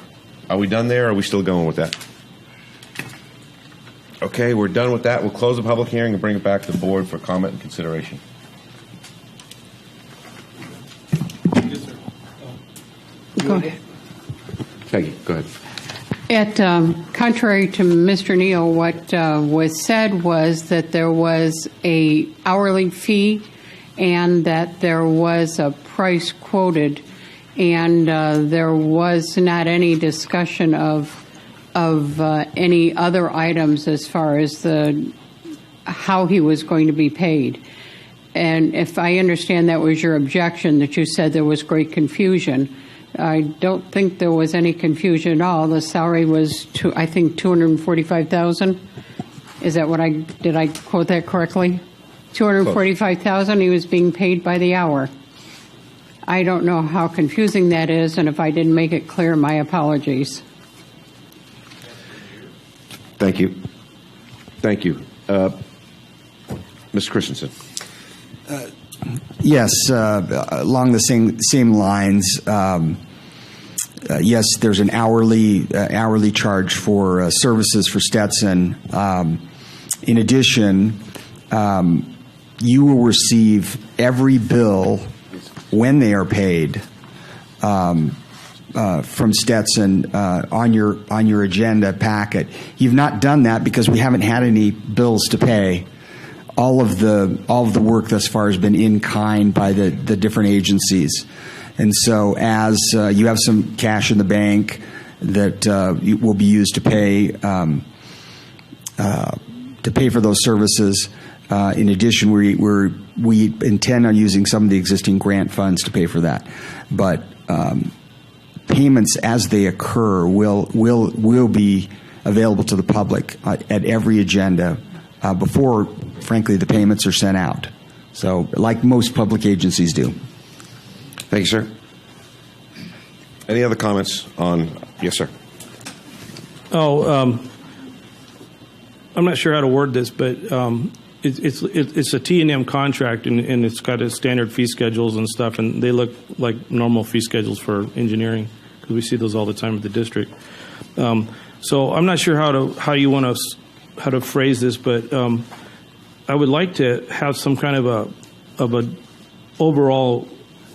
Are we done there, or are we still going with that? Okay, we're done with that. We'll close the public hearing and bring it back to the board for comment and consideration. Go ahead. Peggy, go ahead. Contrary to Mr. Neal, what was said was that there was a hourly fee and that there was a price quoted, and there was not any discussion of any other items as far as how he was going to be paid. And if I understand, that was your objection, that you said there was great confusion. I don't think there was any confusion at all. The salary was, I think, $245,000. Is that what did I quote that correctly? $245,000. He was being paid by the hour. I don't know how confusing that is, and if I didn't make it clear, my apologies. Thank you. Thank you. Mr. Christensen. Yes, along the same lines. Yes, there's an hourly charge for services for Stetson. In addition, you will receive every bill when they are paid from Stetson on your agenda packet. You've not done that because we haven't had any bills to pay. All of the work thus far has been in kind by the different agencies, and so as you have some cash in the bank that will be used to pay for those services. In addition, we intend on using some of the existing grant funds to pay for that, but payments as they occur will be available to the public at every agenda before, frankly, the payments are sent out. So, like most public agencies do. Thank you, sir. Any other comments on? Yes, sir. I'm not sure how to word this, but it's a T&M contract, and it's got its standard fee schedules and stuff, and they look like normal fee schedules for engineering because we see those all the time at the district. So I'm not sure how you want to phrase this, but I would like to have some kind of a overall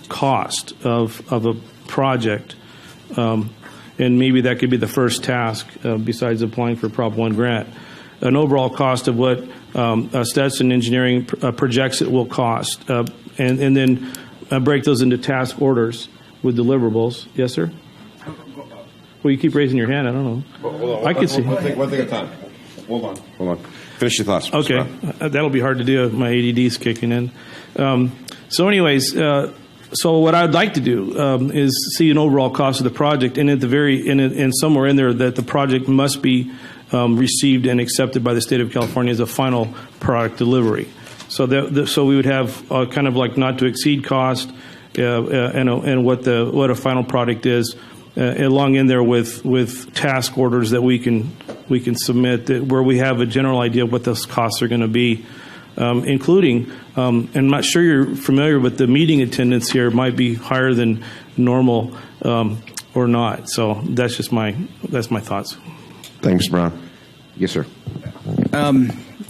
cost of a project, and maybe that could be the first task besides applying for Prop 1 grant. An overall cost of what Stetson Engineering projects it will cost, and then break those into task orders with deliverables. Yes, sir? Well, you keep raising your hand. I don't know. I can see. One thing at a time. Hold on. Finish your thoughts. Okay. That'll be hard to do if my ADD's kicking in. So anyways, so what I'd like to do is see an overall cost of the project, and at the and somewhere in there that the project must be received and accepted by the state of California as a final product delivery. So so we would have kind of like not to exceed cost and what a final product is, along in there with task orders that we can submit where we have a general idea of what those costs are going to be, including, and I'm not sure you're familiar with the meeting attendance here, might be higher than normal or not. So that's just my thoughts. Thanks, Mr. Brown. Yes, sir.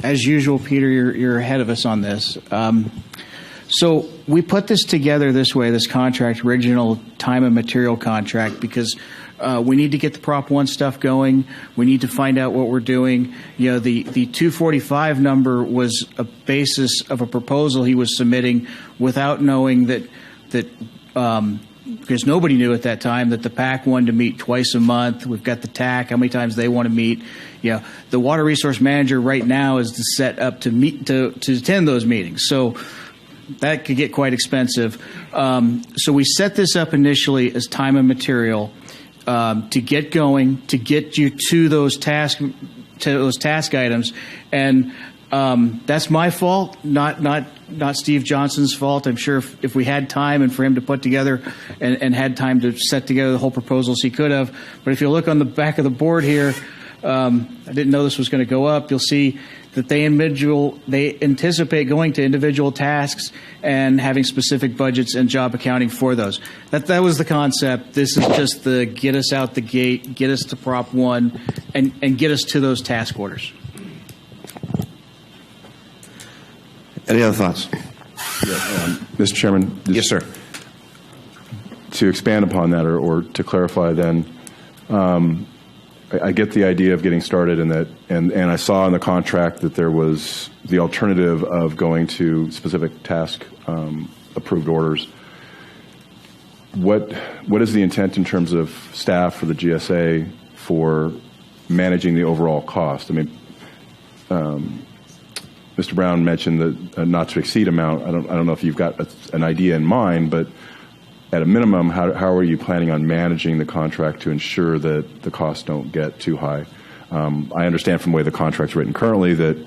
As usual, Peter, you're ahead of us on this. So we put this together this way, this contract, original time and material contract, because we need to get the Prop 1 stuff going. We need to find out what we're doing. You know, the 245 number was a basis of a proposal he was submitting without knowing that because nobody knew at that time that the PAC wanted to meet twice a month. We've got the TAC, how many times they want to meet. You know, the water resource manager right now is set up to meet to attend those meetings. So that could get quite expensive. So we set this up initially as time and material to get going, to get you to those task those task items, and that's my fault, not Steve Johnson's fault. I'm sure if we had time and for him to put together and had time to set together the whole proposals, he could have. But if you look on the back of the board here, I didn't know this was going to go up. You'll see that they anticipate going to individual tasks and having specific budgets and job accounting for those. That was the concept. This is just the get us out the gate, get us to Prop 1, and get us to those task orders. Any other thoughts? Mr. Chairman? Yes, sir. To expand upon that or to clarify then, I get the idea of getting started in that, and I saw in the contract that there was the alternative of going to specific task approved orders. What is the intent in terms of staff for the GSA for managing the overall cost? I mean, Mr. Brown mentioned the not to exceed amount. I don't know if you've got an idea in mind, but at a minimum, how are you planning on managing the contract to ensure that the costs don't get too high? I understand from the way the contract's written currently that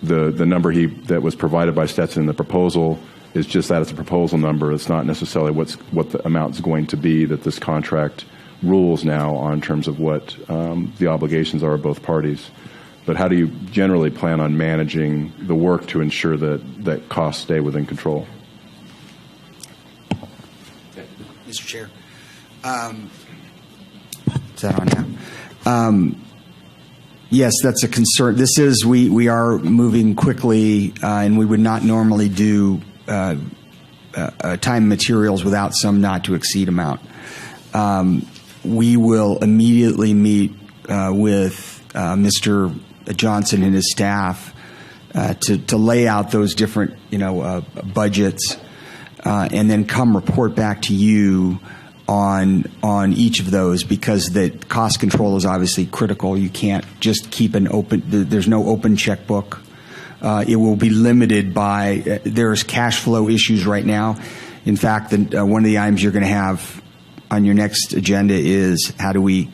the number that was provided by Stetson in the proposal is just that it's a proposal number. It's not necessarily what the amount is going to be that this contract rules now on in terms of what the obligations are of both parties. But how do you generally plan on managing the work to ensure that costs stay within control? Mr. Chair. Is that on now? Yes, that's a concern. We are moving quickly, and we would not normally do time materials without some not to exceed amount. We will immediately meet with Mr. Johnson and his staff to lay out those different budgets. And then come report back to you on each of those, because the cost control is obviously critical. You can't just keep there's no open checkbook. It will be limited by, there's cash flow issues right now. In fact, one of the items you're going to have on your next agenda is how do we,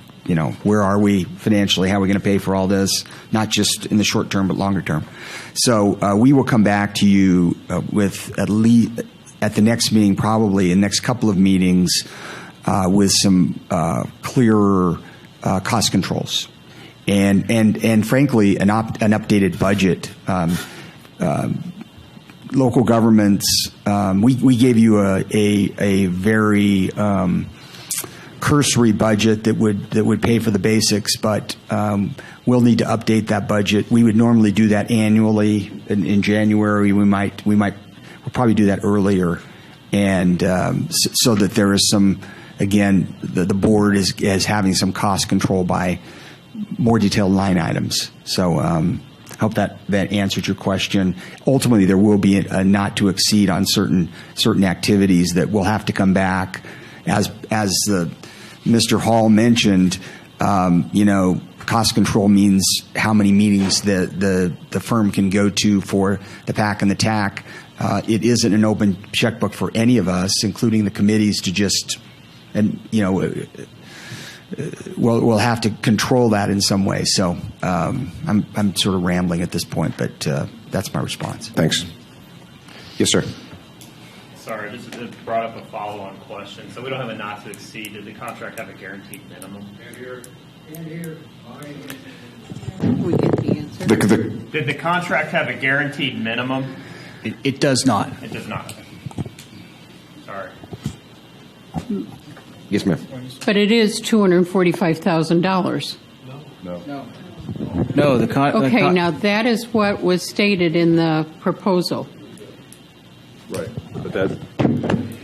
where are we financially? How are we going to pay for all this? Not just in the short term, but longer term. So we will come back to you with at least, at the next meeting, probably in the next couple of meetings, with some clearer cost controls, and frankly, an updated budget. Local governments, we gave you a very cursory budget that would pay for the basics, but we'll need to update that budget. We would normally do that annually in January. We'll probably do that earlier, and so that there is some, again, the board is having some cost control by more detailed line items. So I hope that answered your question. Ultimately, there will be a not to exceed on certain activities that will have to come back, as Mr. Hall mentioned. Cost control means how many meetings the firm can go to for the PAC and the TAC. It isn't an open checkbook for any of us, including the committees, to just, we'll have to control that in some way. So I'm sort of rambling at this point, but that's my response. Thanks. Yes, sir. Sorry, this brought up a follow-on question. So we don't have a not to exceed. Does the contract have a guaranteed minimum? We get the answer. Did the contract have a guaranteed minimum? It does not. It does not. Sorry. Yes, ma'am. But it is $245,000. No. Okay, now that is what was stated in the proposal. Right, but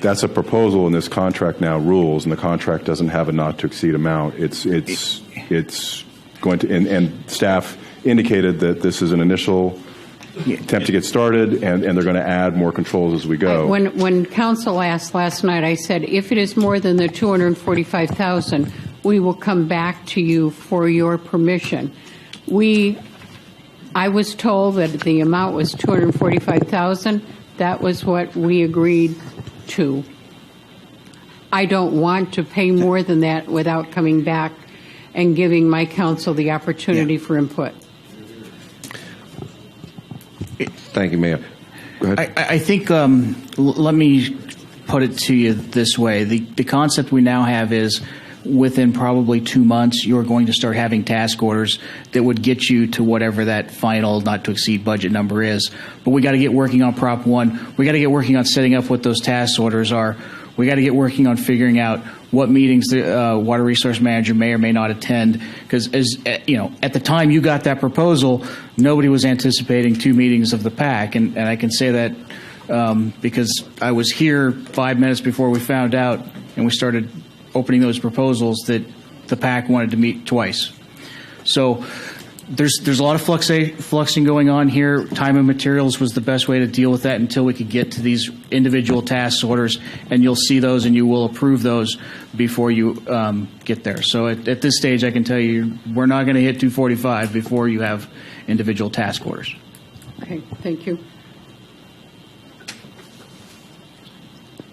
that's a proposal, and this contract now rules, and the contract doesn't have a not to exceed amount. It's going to, and staff indicated that this is an initial attempt to get started, and they're going to add more controls as we go. When council asked last night, I said, if it is more than the $245,000, we will come back to you for your permission. I was told that the amount was $245,000. That was what we agreed to. I don't want to pay more than that without coming back and giving my council the opportunity for input. Thank you, Mayor. Go ahead. I think, let me put it to you this way. The concept we now have is within probably 2 months, you're going to start having task orders that would get you to whatever that final not to exceed budget number is. But we got to get working on Prop 1. We got to get working on setting up what those task orders are. We got to get working on figuring out what meetings the water resource manager may or may not attend. Because, as you know, at the time you got that proposal, nobody was anticipating 2 meetings of the PAC, and I can say that because I was here 5 minutes before we found out, and we started opening those proposals that the PAC wanted to meet twice. So there's a lot of fluxing going on here. Time and materials was the best way to deal with that until we could get to these individual task orders, and you'll see those and you will approve those before you get there. So at this stage, I can tell you we're not going to hit 245 before you have individual task orders. Okay, thank you.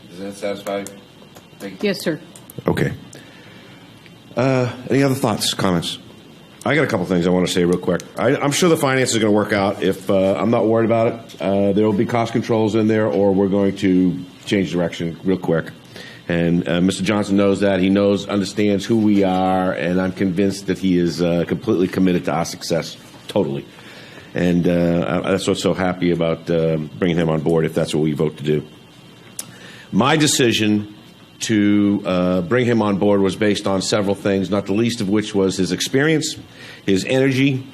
Does that satisfy? Yes, sir. Okay. Any other thoughts, comments? I got a couple things I want to say real quick. I'm sure the finances are going to work out. If I'm not worried about it, there will be cost controls in there, or we're going to change direction real quick. And Mr. Johnson knows that. He understands who we are, and I'm convinced that he is completely committed to our success, totally. And that's what's so happy about bringing him on board, if that's what we vote to do. My decision to bring him on board was based on several things, not the least of which was his experience, his energy,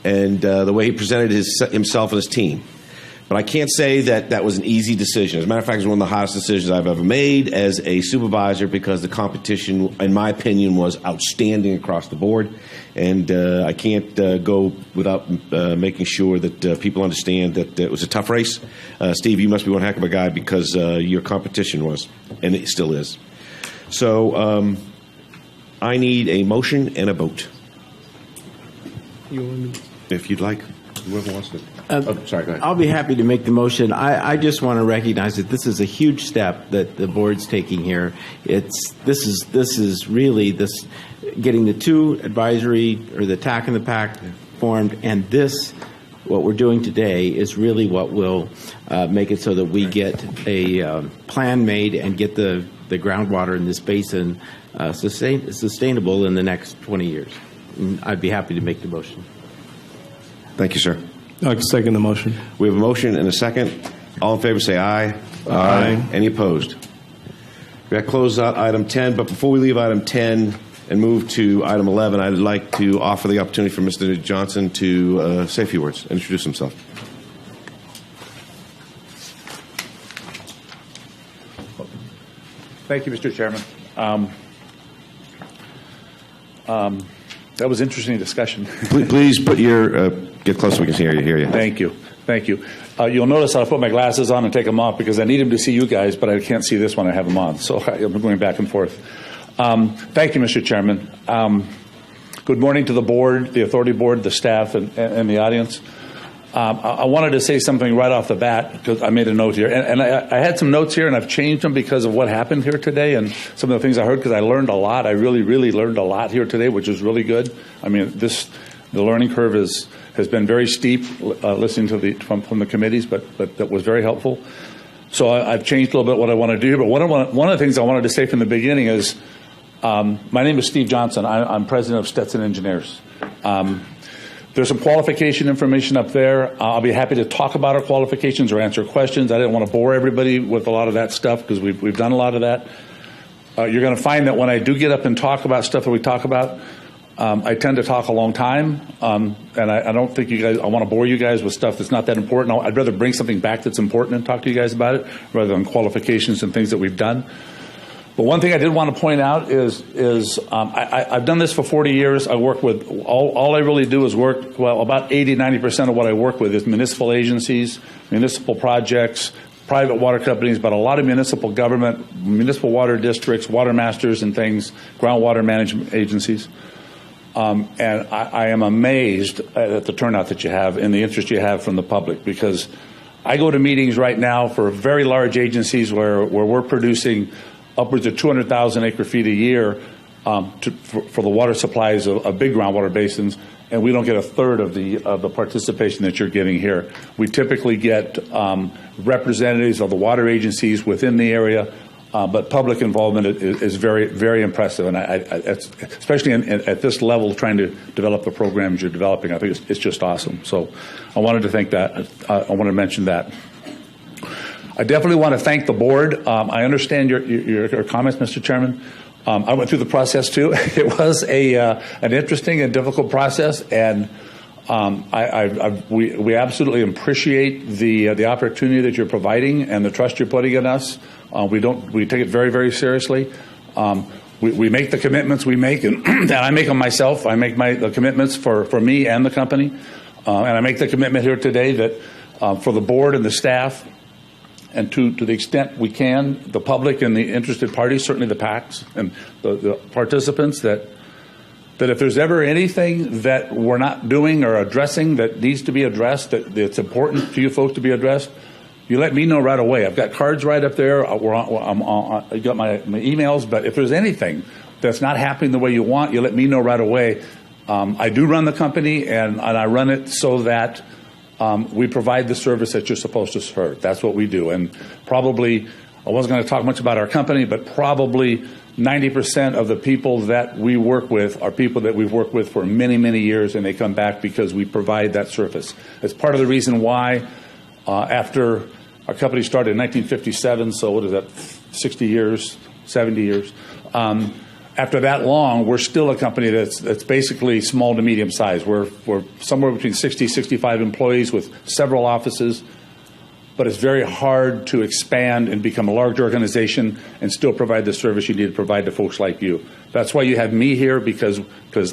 and the way he presented himself and his team. But I can't say that that was an easy decision. As a matter of fact, it was one of the hardest decisions I've ever made as a supervisor, because the competition, in my opinion, was outstanding across the board. And I can't go without making sure that people understand that it was a tough race. Steve, you must be one heck of a guy, because your competition was, and it still is. So I need a motion and a vote. If you'd like. Whoever wants to. Sorry, go ahead. I'll be happy to make the motion. I just want to recognize that this is a huge step that the board's taking here. This is really getting the 2 advisory, or the TAC and the PAC formed, and what we're doing today is really what will make it so that we get a plan made and get the groundwater in this basin sustainable in the next 20 years. And I'd be happy to make the motion. Thank you, sir. I second the motion. We have a motion and a second. All in favor say aye. Aye. Any opposed? That closes out item 10, but before we leave item 10 and move to item 11, I'd like to offer the opportunity for Mr. Johnson to say a few words and introduce himself. Thank you, Mr. Chairman. That was interesting discussion. Please put your get close so we can hear you. Thank you. You'll notice I'll put my glasses on and take them off because I need them to see you guys, but I can't see this when I have them on. So I'm going back and forth. Thank you, Mr. Chairman. Good morning to the board, the authority board, the staff, and the audience. I wanted to say something right off the bat because I made a note here. And I had some notes here, and I've changed them because of what happened here today and some of the things I heard, because I learned a lot. I really, really learned a lot here today, which is really good. I mean, the learning curve has been very steep listening to from the committees, but that was very helpful. So I've changed a little bit what I want to do. But one of the things I wanted to say from the beginning is my name is Steve Johnson. I'm president of Stetson Engineers. There's some qualification information up there. I'll be happy to talk about our qualifications or answer questions. I didn't want to bore everybody with a lot of that stuff because we've done a lot of that. You're going to find that when I do get up and talk about stuff that we talk about, I tend to talk a long time, and I don't think I want to bore you guys with stuff that's not that important. I'd rather bring something back that's important and talk to you guys about it rather than qualifications and things that we've done. But one thing I did want to point out is I've done this for 40 years. I work with, all I really do is work, well, about 80-90% of what I work with is municipal agencies, municipal projects, private water companies, but a lot of municipal government, municipal water districts, water masters and things, groundwater management agencies. And I am amazed at the turnout that you have and the interest you have from the public, because I go to meetings right now for very large agencies where we're producing upwards of 200,000 acre feet a year for the water supplies of big groundwater basins, and we don't get a third of the participation that you're getting here. We typically get representatives of the water agencies within the area, but public involvement is very, very impressive, and especially at this level, trying to develop the programs you're developing, I think it's just awesome. So I wanted to thank that. I want to mention that. I definitely want to thank the board. I understand your comments, Mr. Chairman. I went through the process too. It was an interesting and difficult process, and we absolutely appreciate the opportunity that you're providing and the trust you're putting in us. We take it very, very seriously. We make the commitments we make, and I make them myself. I make the commitments for me and the company, and I make the commitment here today that for the board and the staff, and to the extent we can, the public and the interested parties, certainly the PACs and the participants, that if there's ever anything that we're not doing or addressing that needs to be addressed, that it's important to you folks to be addressed, you let me know right away. I've got cards right up there. I got my emails, but if there's anything that's not happening the way you want, you let me know right away. I do run the company, and I run it so that we provide the service that you're supposed to serve. That's what we do. And probably, I wasn't going to talk much about our company, but probably 90% of the people that we work with are people that we've worked with for many, many years, and they come back because we provide that service. It's part of the reason why after our company started in 1957, so what is that, 60 years, 70 years, after that long, we're still a company that's basically small to medium size. We're somewhere between 60, 65 employees with several offices, but it's very hard to expand and become a large organization and still provide the service you need to provide to folks like you. That's why you have me here, because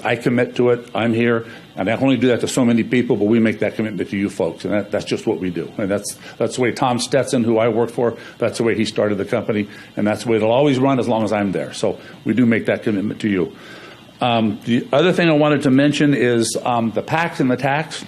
I commit to it. I'm here, and I only do that to so many people, but we make that commitment to you folks, and that's just what we do. And that's the way Tom Stetson, who I work for, that's the way he started the company, and that's the way it'll always run as long as I'm there. So we do make that commitment to you. The other thing I wanted to mention is the PACs and the tax.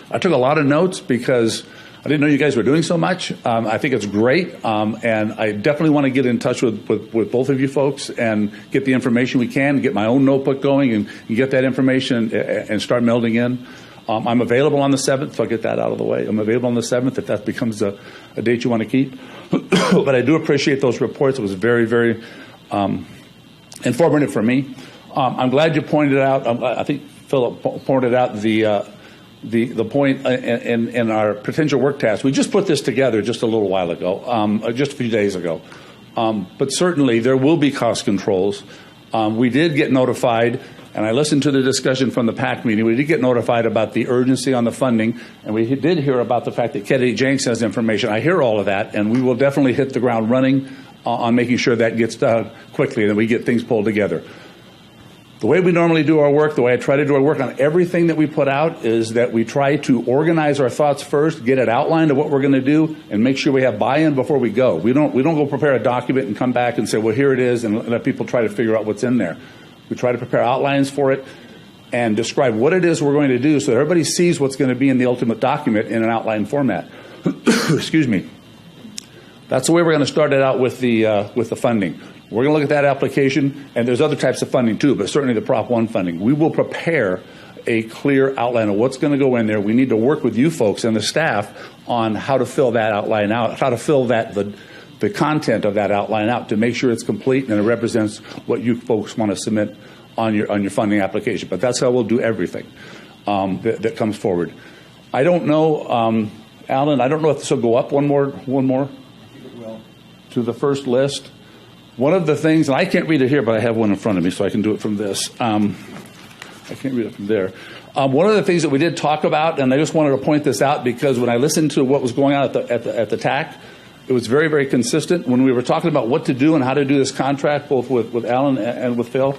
I took a lot of notes because I didn't know you guys were doing so much. I think it's great, and I definitely want to get in touch with both of you folks and get the information we can, get my own notebook going and get that information and start melding in. I'm available on the 7th, so I'll get that out of the way. I'm available on the 7th if that becomes a date you want to keep. But I do appreciate those reports. It was very, very informative for me. I'm glad you pointed out, I think Philip pointed out the point in our potential work task. We just put this together just a little while ago, just a few days ago. But certainly there will be cost controls. We did get notified, and I listened to the discussion from the PAC meeting. We did get notified about the urgency on the funding, and we did hear about the fact that Kennedy Jenks has information. I hear all of that, and we will definitely hit the ground running on making sure that gets done quickly and that we get things pulled together. The way we normally do our work, the way I try to do our work on everything that we put out, is that we try to organize our thoughts first, get it outlined of what we're going to do, and make sure we have buy-in before we go. We don't go prepare a document and come back and say, well, here it is, and let people try to figure out what's in there. We try to prepare outlines for it and describe what it is we're going to do so that everybody sees what's going to be in the ultimate document in an outline format. Excuse me. That's the way we're going to start it out with the funding. We're going to look at that application, and there's other types of funding too, but certainly the Prop 1 funding. We will prepare a clear outline of what's going to go in there. We need to work with you folks and the staff on how to fill that outline out, how to fill the content of that outline out to make sure it's complete and it represents what you folks want to submit on your funding application. But that's how we'll do everything that comes forward. I don't know, Alan, I don't know if this will go up one more. I think it will. To the first list. One of the things, and I can't read it here, but I have one in front of me, so I can do it from this. I can't read it from there. One of the things that we did talk about, and I just wanted to point this out because when I listened to what was going on at the TAC, it was very, very consistent. When we were talking about what to do and how to do this contract, both with Alan and with Phil,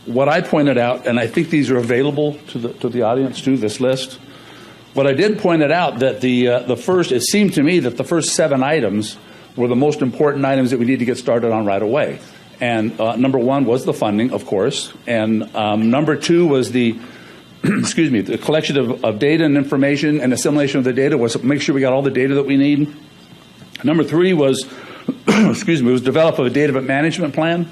what I pointed out, and I think these are available to the audience too, this list. What I did point it out that it seemed to me that the first 7 items were the most important items that we need to get started on right away. And number 1 was the funding, of course. And number 2 was the collection of data and information and assimilation of the data, was make sure we got all the data that we need. Number 3 was, was develop a data management plan.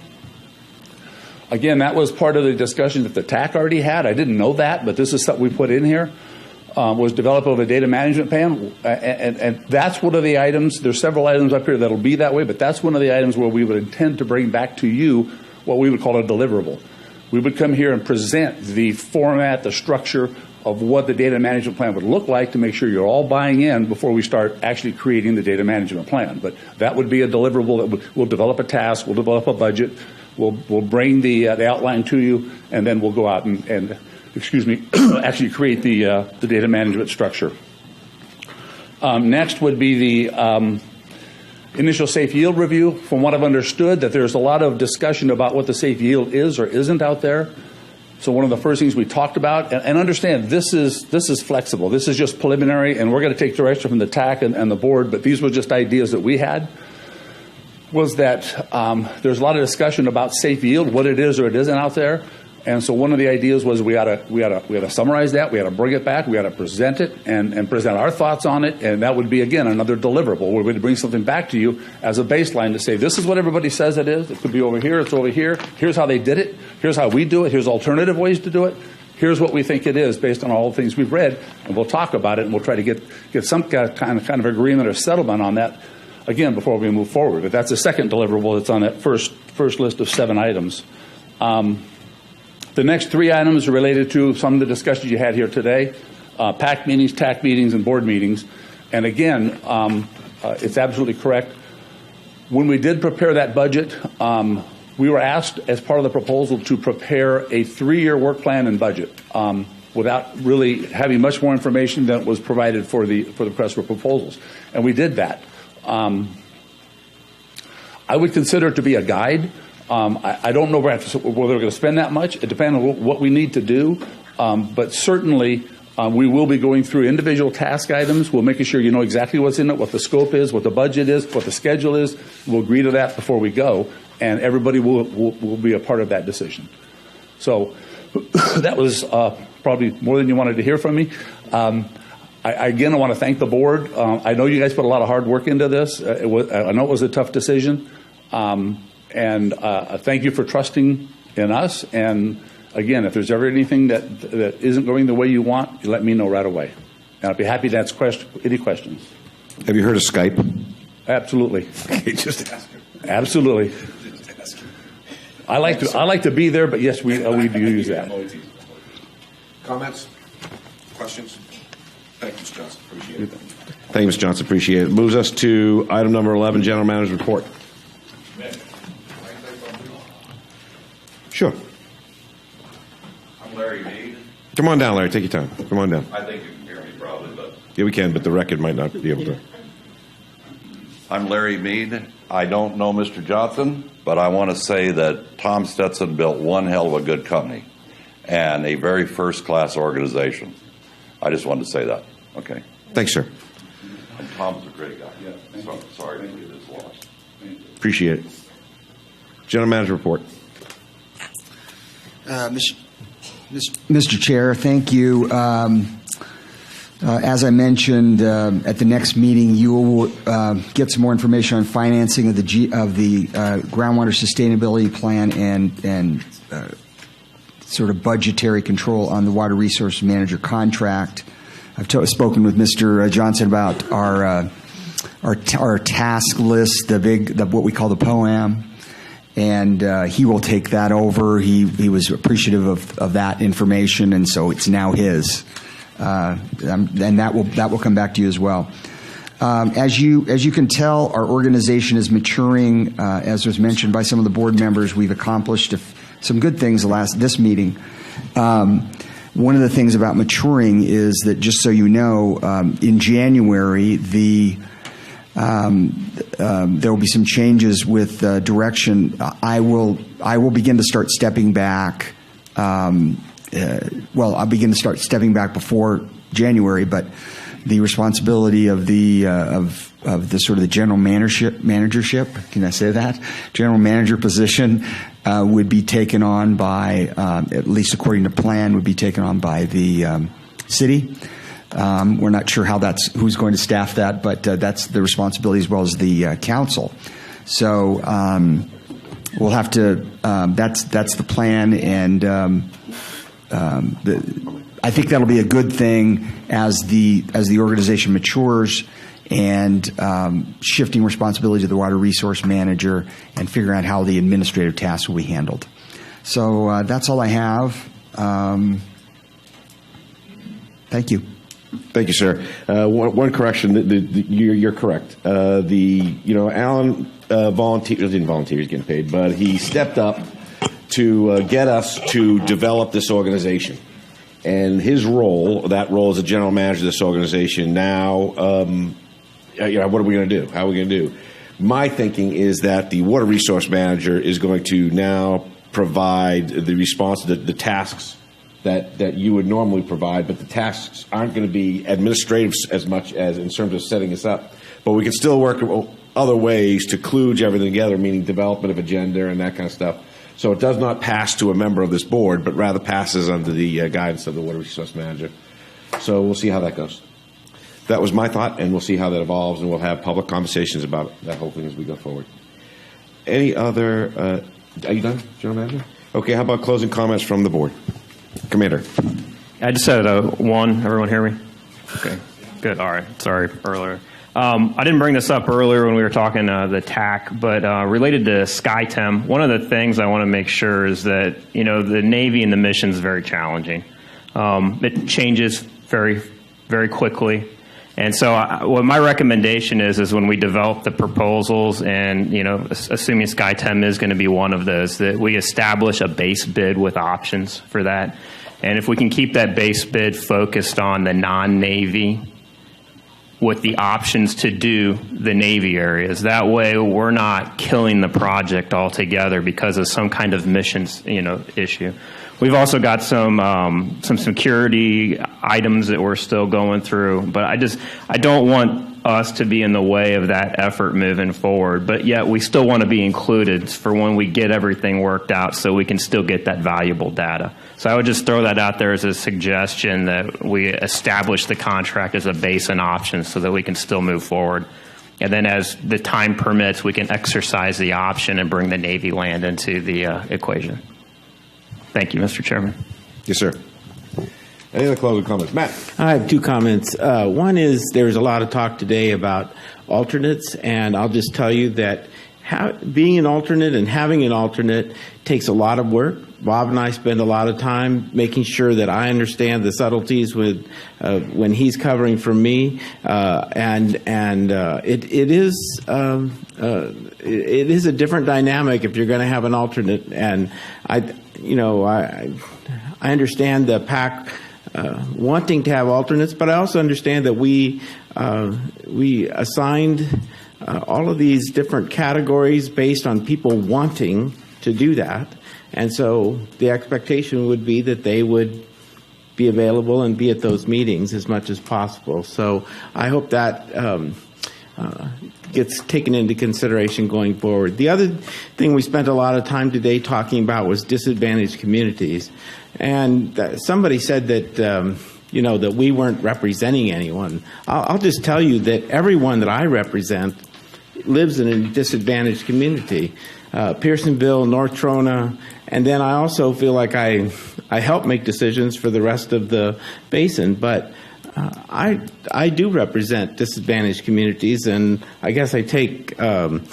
Again, that was part of the discussion that the TAC already had. I didn't know that, but this is something we put in here. Was develop of a data management plan, and that's one of the items. There's several items up here that'll be that way, but that's one of the items where we would intend to bring back to you what we would call a deliverable. We would come here and present the format, the structure of what the data management plan would look like to make sure you're all buying in before we start actually creating the data management plan. But that would be a deliverable that we'll develop a task, we'll develop a budget, we'll bring the outline to you, and then we'll go out and actually create the data management structure. Next would be the initial safe yield review. From what I've understood, that there's a lot of discussion about what the safe yield is or isn't out there. So one of the first things we talked about, and understand this is flexible. This is just preliminary, and we're going to take direction from the TAC and the board, but these were just ideas that we had, was that there's a lot of discussion about safe yield, what it is or it isn't out there. And so one of the ideas was we ought to summarize that, we ought to bring it back, we ought to present it and present our thoughts on it, and that would be, again, another deliverable where we'd bring something back to you as a baseline to say, this is what everybody says it is, it could be over here, it's over here, here's how they did it, here's how we do it, here's alternative ways to do it, here's what we think it is based on all the things we've read, and we'll talk about it, and we'll try to get some kind of agreement or settlement on that, again, before we move forward. But that's the second deliverable that's on that first list of 7 items. The next 3 items are related to some of the discussions you had here today, PAC meetings, TAC meetings, and board meetings. And again, it's absolutely correct. When we did prepare that budget, we were asked as part of the proposal to prepare a 3-year work plan and budget without really having much more information than was provided for the request for proposals. And we did that. I would consider it to be a guide. I don't know whether we're going to spend that much. It depends on what we need to do. But certainly, we will be going through individual task items. We'll making sure you know exactly what's in it, what the scope is, what the budget is, what the schedule is. We'll agree to that before we go, and everybody will be a part of that decision. So that was probably more than you wanted to hear from me. I want to thank the board. I know you guys put a lot of hard work into this. I know it was a tough decision. And thank you for trusting in us. And again, if there's ever anything that isn't going the way you want, you let me know right away. And I'd be happy to answer any questions. Have you heard of Skype? Absolutely. Okay, just ask him. Absolutely. I like to be there, but yes, we do use that. Comments? Questions? Thank you, Mr. Johnson. Appreciate it. Thank you, Mr. Johnson. Appreciate it. Moves us to item number 11, General Manager's Report. Sure. I'm Larry Mead. Come on down, Larry. Take your time. Come on down. I think you can hear me probably, but... Yeah, we can, but the record might not be able to. I'm Larry Mead. I don't know Mr. Johnson, but I want to say that Tom Stetson built one hell of a good company and a very first-class organization. I just wanted to say that. Okay. Thanks, sir. And Tom's a great guy. Yeah. So, sorry to hear this loss. Appreciate it. General Manager Report. Mr. Chair, thank you. As I mentioned, at the next meeting, you will get some more information on financing of the groundwater sustainability plan and sort of budgetary control on the water resource manager contract. I've spoken with Mr. Johnson about our task list, what we call the POAM. And he will take that over. He was appreciative of that information, and so it's now his. And that will come back to you as well. As you can tell, our organization is maturing. As was mentioned by some of the board members, we've accomplished some good things this meeting. One of the things about maturing is that, just so you know, in January there will be some changes with direction. I will begin to start stepping back. I'll begin to start stepping back before January, but the responsibility of the sort of the general managership, can I say that? General manager position would be taken on by, at least according to plan, would be taken on by the city. We're not sure who's going to staff that, but that's the responsibility as well as the council. So we'll have to. That's the plan, and I think that'll be a good thing as the organization matures and shifting responsibility to the water resource manager and figuring out how the administrative tasks will be handled. So that's all I have. Thank you. Thank you, sir. One correction: you're correct. Alan didn't volunteer; he's getting paid, but he stepped up to get us to develop this organization. And his role, that role as a general manager of this organization, now, what are we going to do? How are we going to do? My thinking is that the water resource manager is going to now provide the response to the tasks that you would normally provide, but the tasks aren't going to be administrative as much as in terms of setting us up. But we can still work other ways to kludge everything together, meaning development of agenda and that kind of stuff. So it does not pass to a member of this board, but rather passes under the guidance of the water resource manager. So we'll see how that goes. That was my thought, and we'll see how that evolves, and we'll have public conversations about that whole thing as we go forward. Any other? Are you done, General Manager? Okay. How about closing comments from the board? Commander. I just had one. Everyone hear me? Okay, good. All right. Sorry earlier. I didn't bring this up earlier when we were talking the TAC, but related to SkyTem, one of the things I want to make sure is that, the Navy and the mission is very challenging. It changes very, very quickly. And so what my recommendation is when we develop the proposals and, assuming SkyTem is going to be one of those, that we establish a base bid with options for that. And if we can keep that base bid focused on the non-Navy with the options to do the Navy areas, that way we're not killing the project altogether because of some kind of missions, issue. We've also got some security items that we're still going through, but I don't want us to be in the way of that effort moving forward, but yet we still want to be included for when we get everything worked out so we can still get that valuable data. So I would just throw that out there as a suggestion that we establish the contract as a base and option so that we can still move forward. And then as the time permits, we can exercise the option and bring the Navy land into the equation. Thank you, Mr. Chairman. Yes, sir. Any other closing comments? Matt. I have two comments. One is there's a lot of talk today about alternates, and I'll just tell you that being an alternate and having an alternate takes a lot of work. Bob and I spend a lot of time making sure that I understand the subtleties when he's covering for me, it is a different dynamic if you're going to have an alternate. And I understand the PAC wanting to have alternates, but I also understand that we assigned all of these different categories based on people wanting to do that. And so the expectation would be that they would be available and be at those meetings as much as possible. So I hope that gets taken into consideration going forward. The other thing we spent a lot of time today talking about was disadvantaged communities. And somebody said that, that we weren't representing anyone. I'll just tell you that everyone that I represent lives in a disadvantaged community. Pearsonville, North Trona, and then I also feel like I help make decisions for the rest of the basin, but I do represent disadvantaged communities, and I guess I take some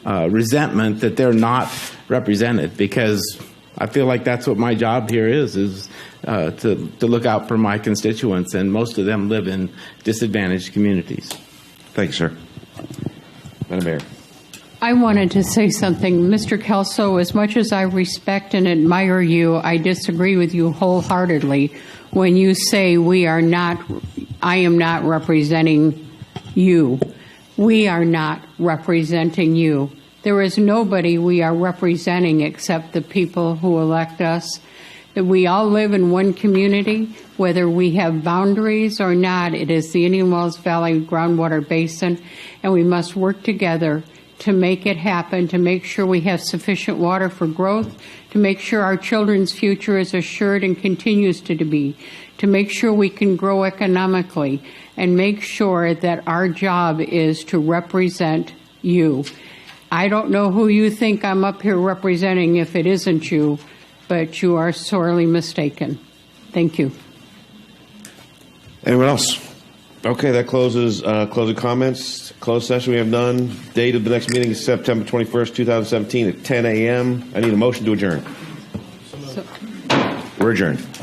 resentment that they're not represented, because I feel like that's what my job here is to look out for my constituents, and most of them live in disadvantaged communities. Thanks, sir. Madam Mayor. I wanted to say something. Mr. Kelso, as much as I respect and admire you, I disagree with you wholeheartedly when you say I am not representing you. We are not representing you. There is nobody we are representing except the people who elect us. We all live in one community, whether we have boundaries or not. It is the Indian Wells Valley Groundwater Basin, and we must work together to make it happen, to make sure we have sufficient water for growth, to make sure our children's future is assured and continues to be, to make sure we can grow economically, and make sure that our job is to represent you. I don't know who you think I'm up here representing if it isn't you, but you are sorely mistaken. Thank you. Anyone else? Okay, that closes closing comments. Closed session, we have none. Date of the next meeting is September 21st, 2017 at 10 a.m. I need a motion to adjourn. We're adjourned.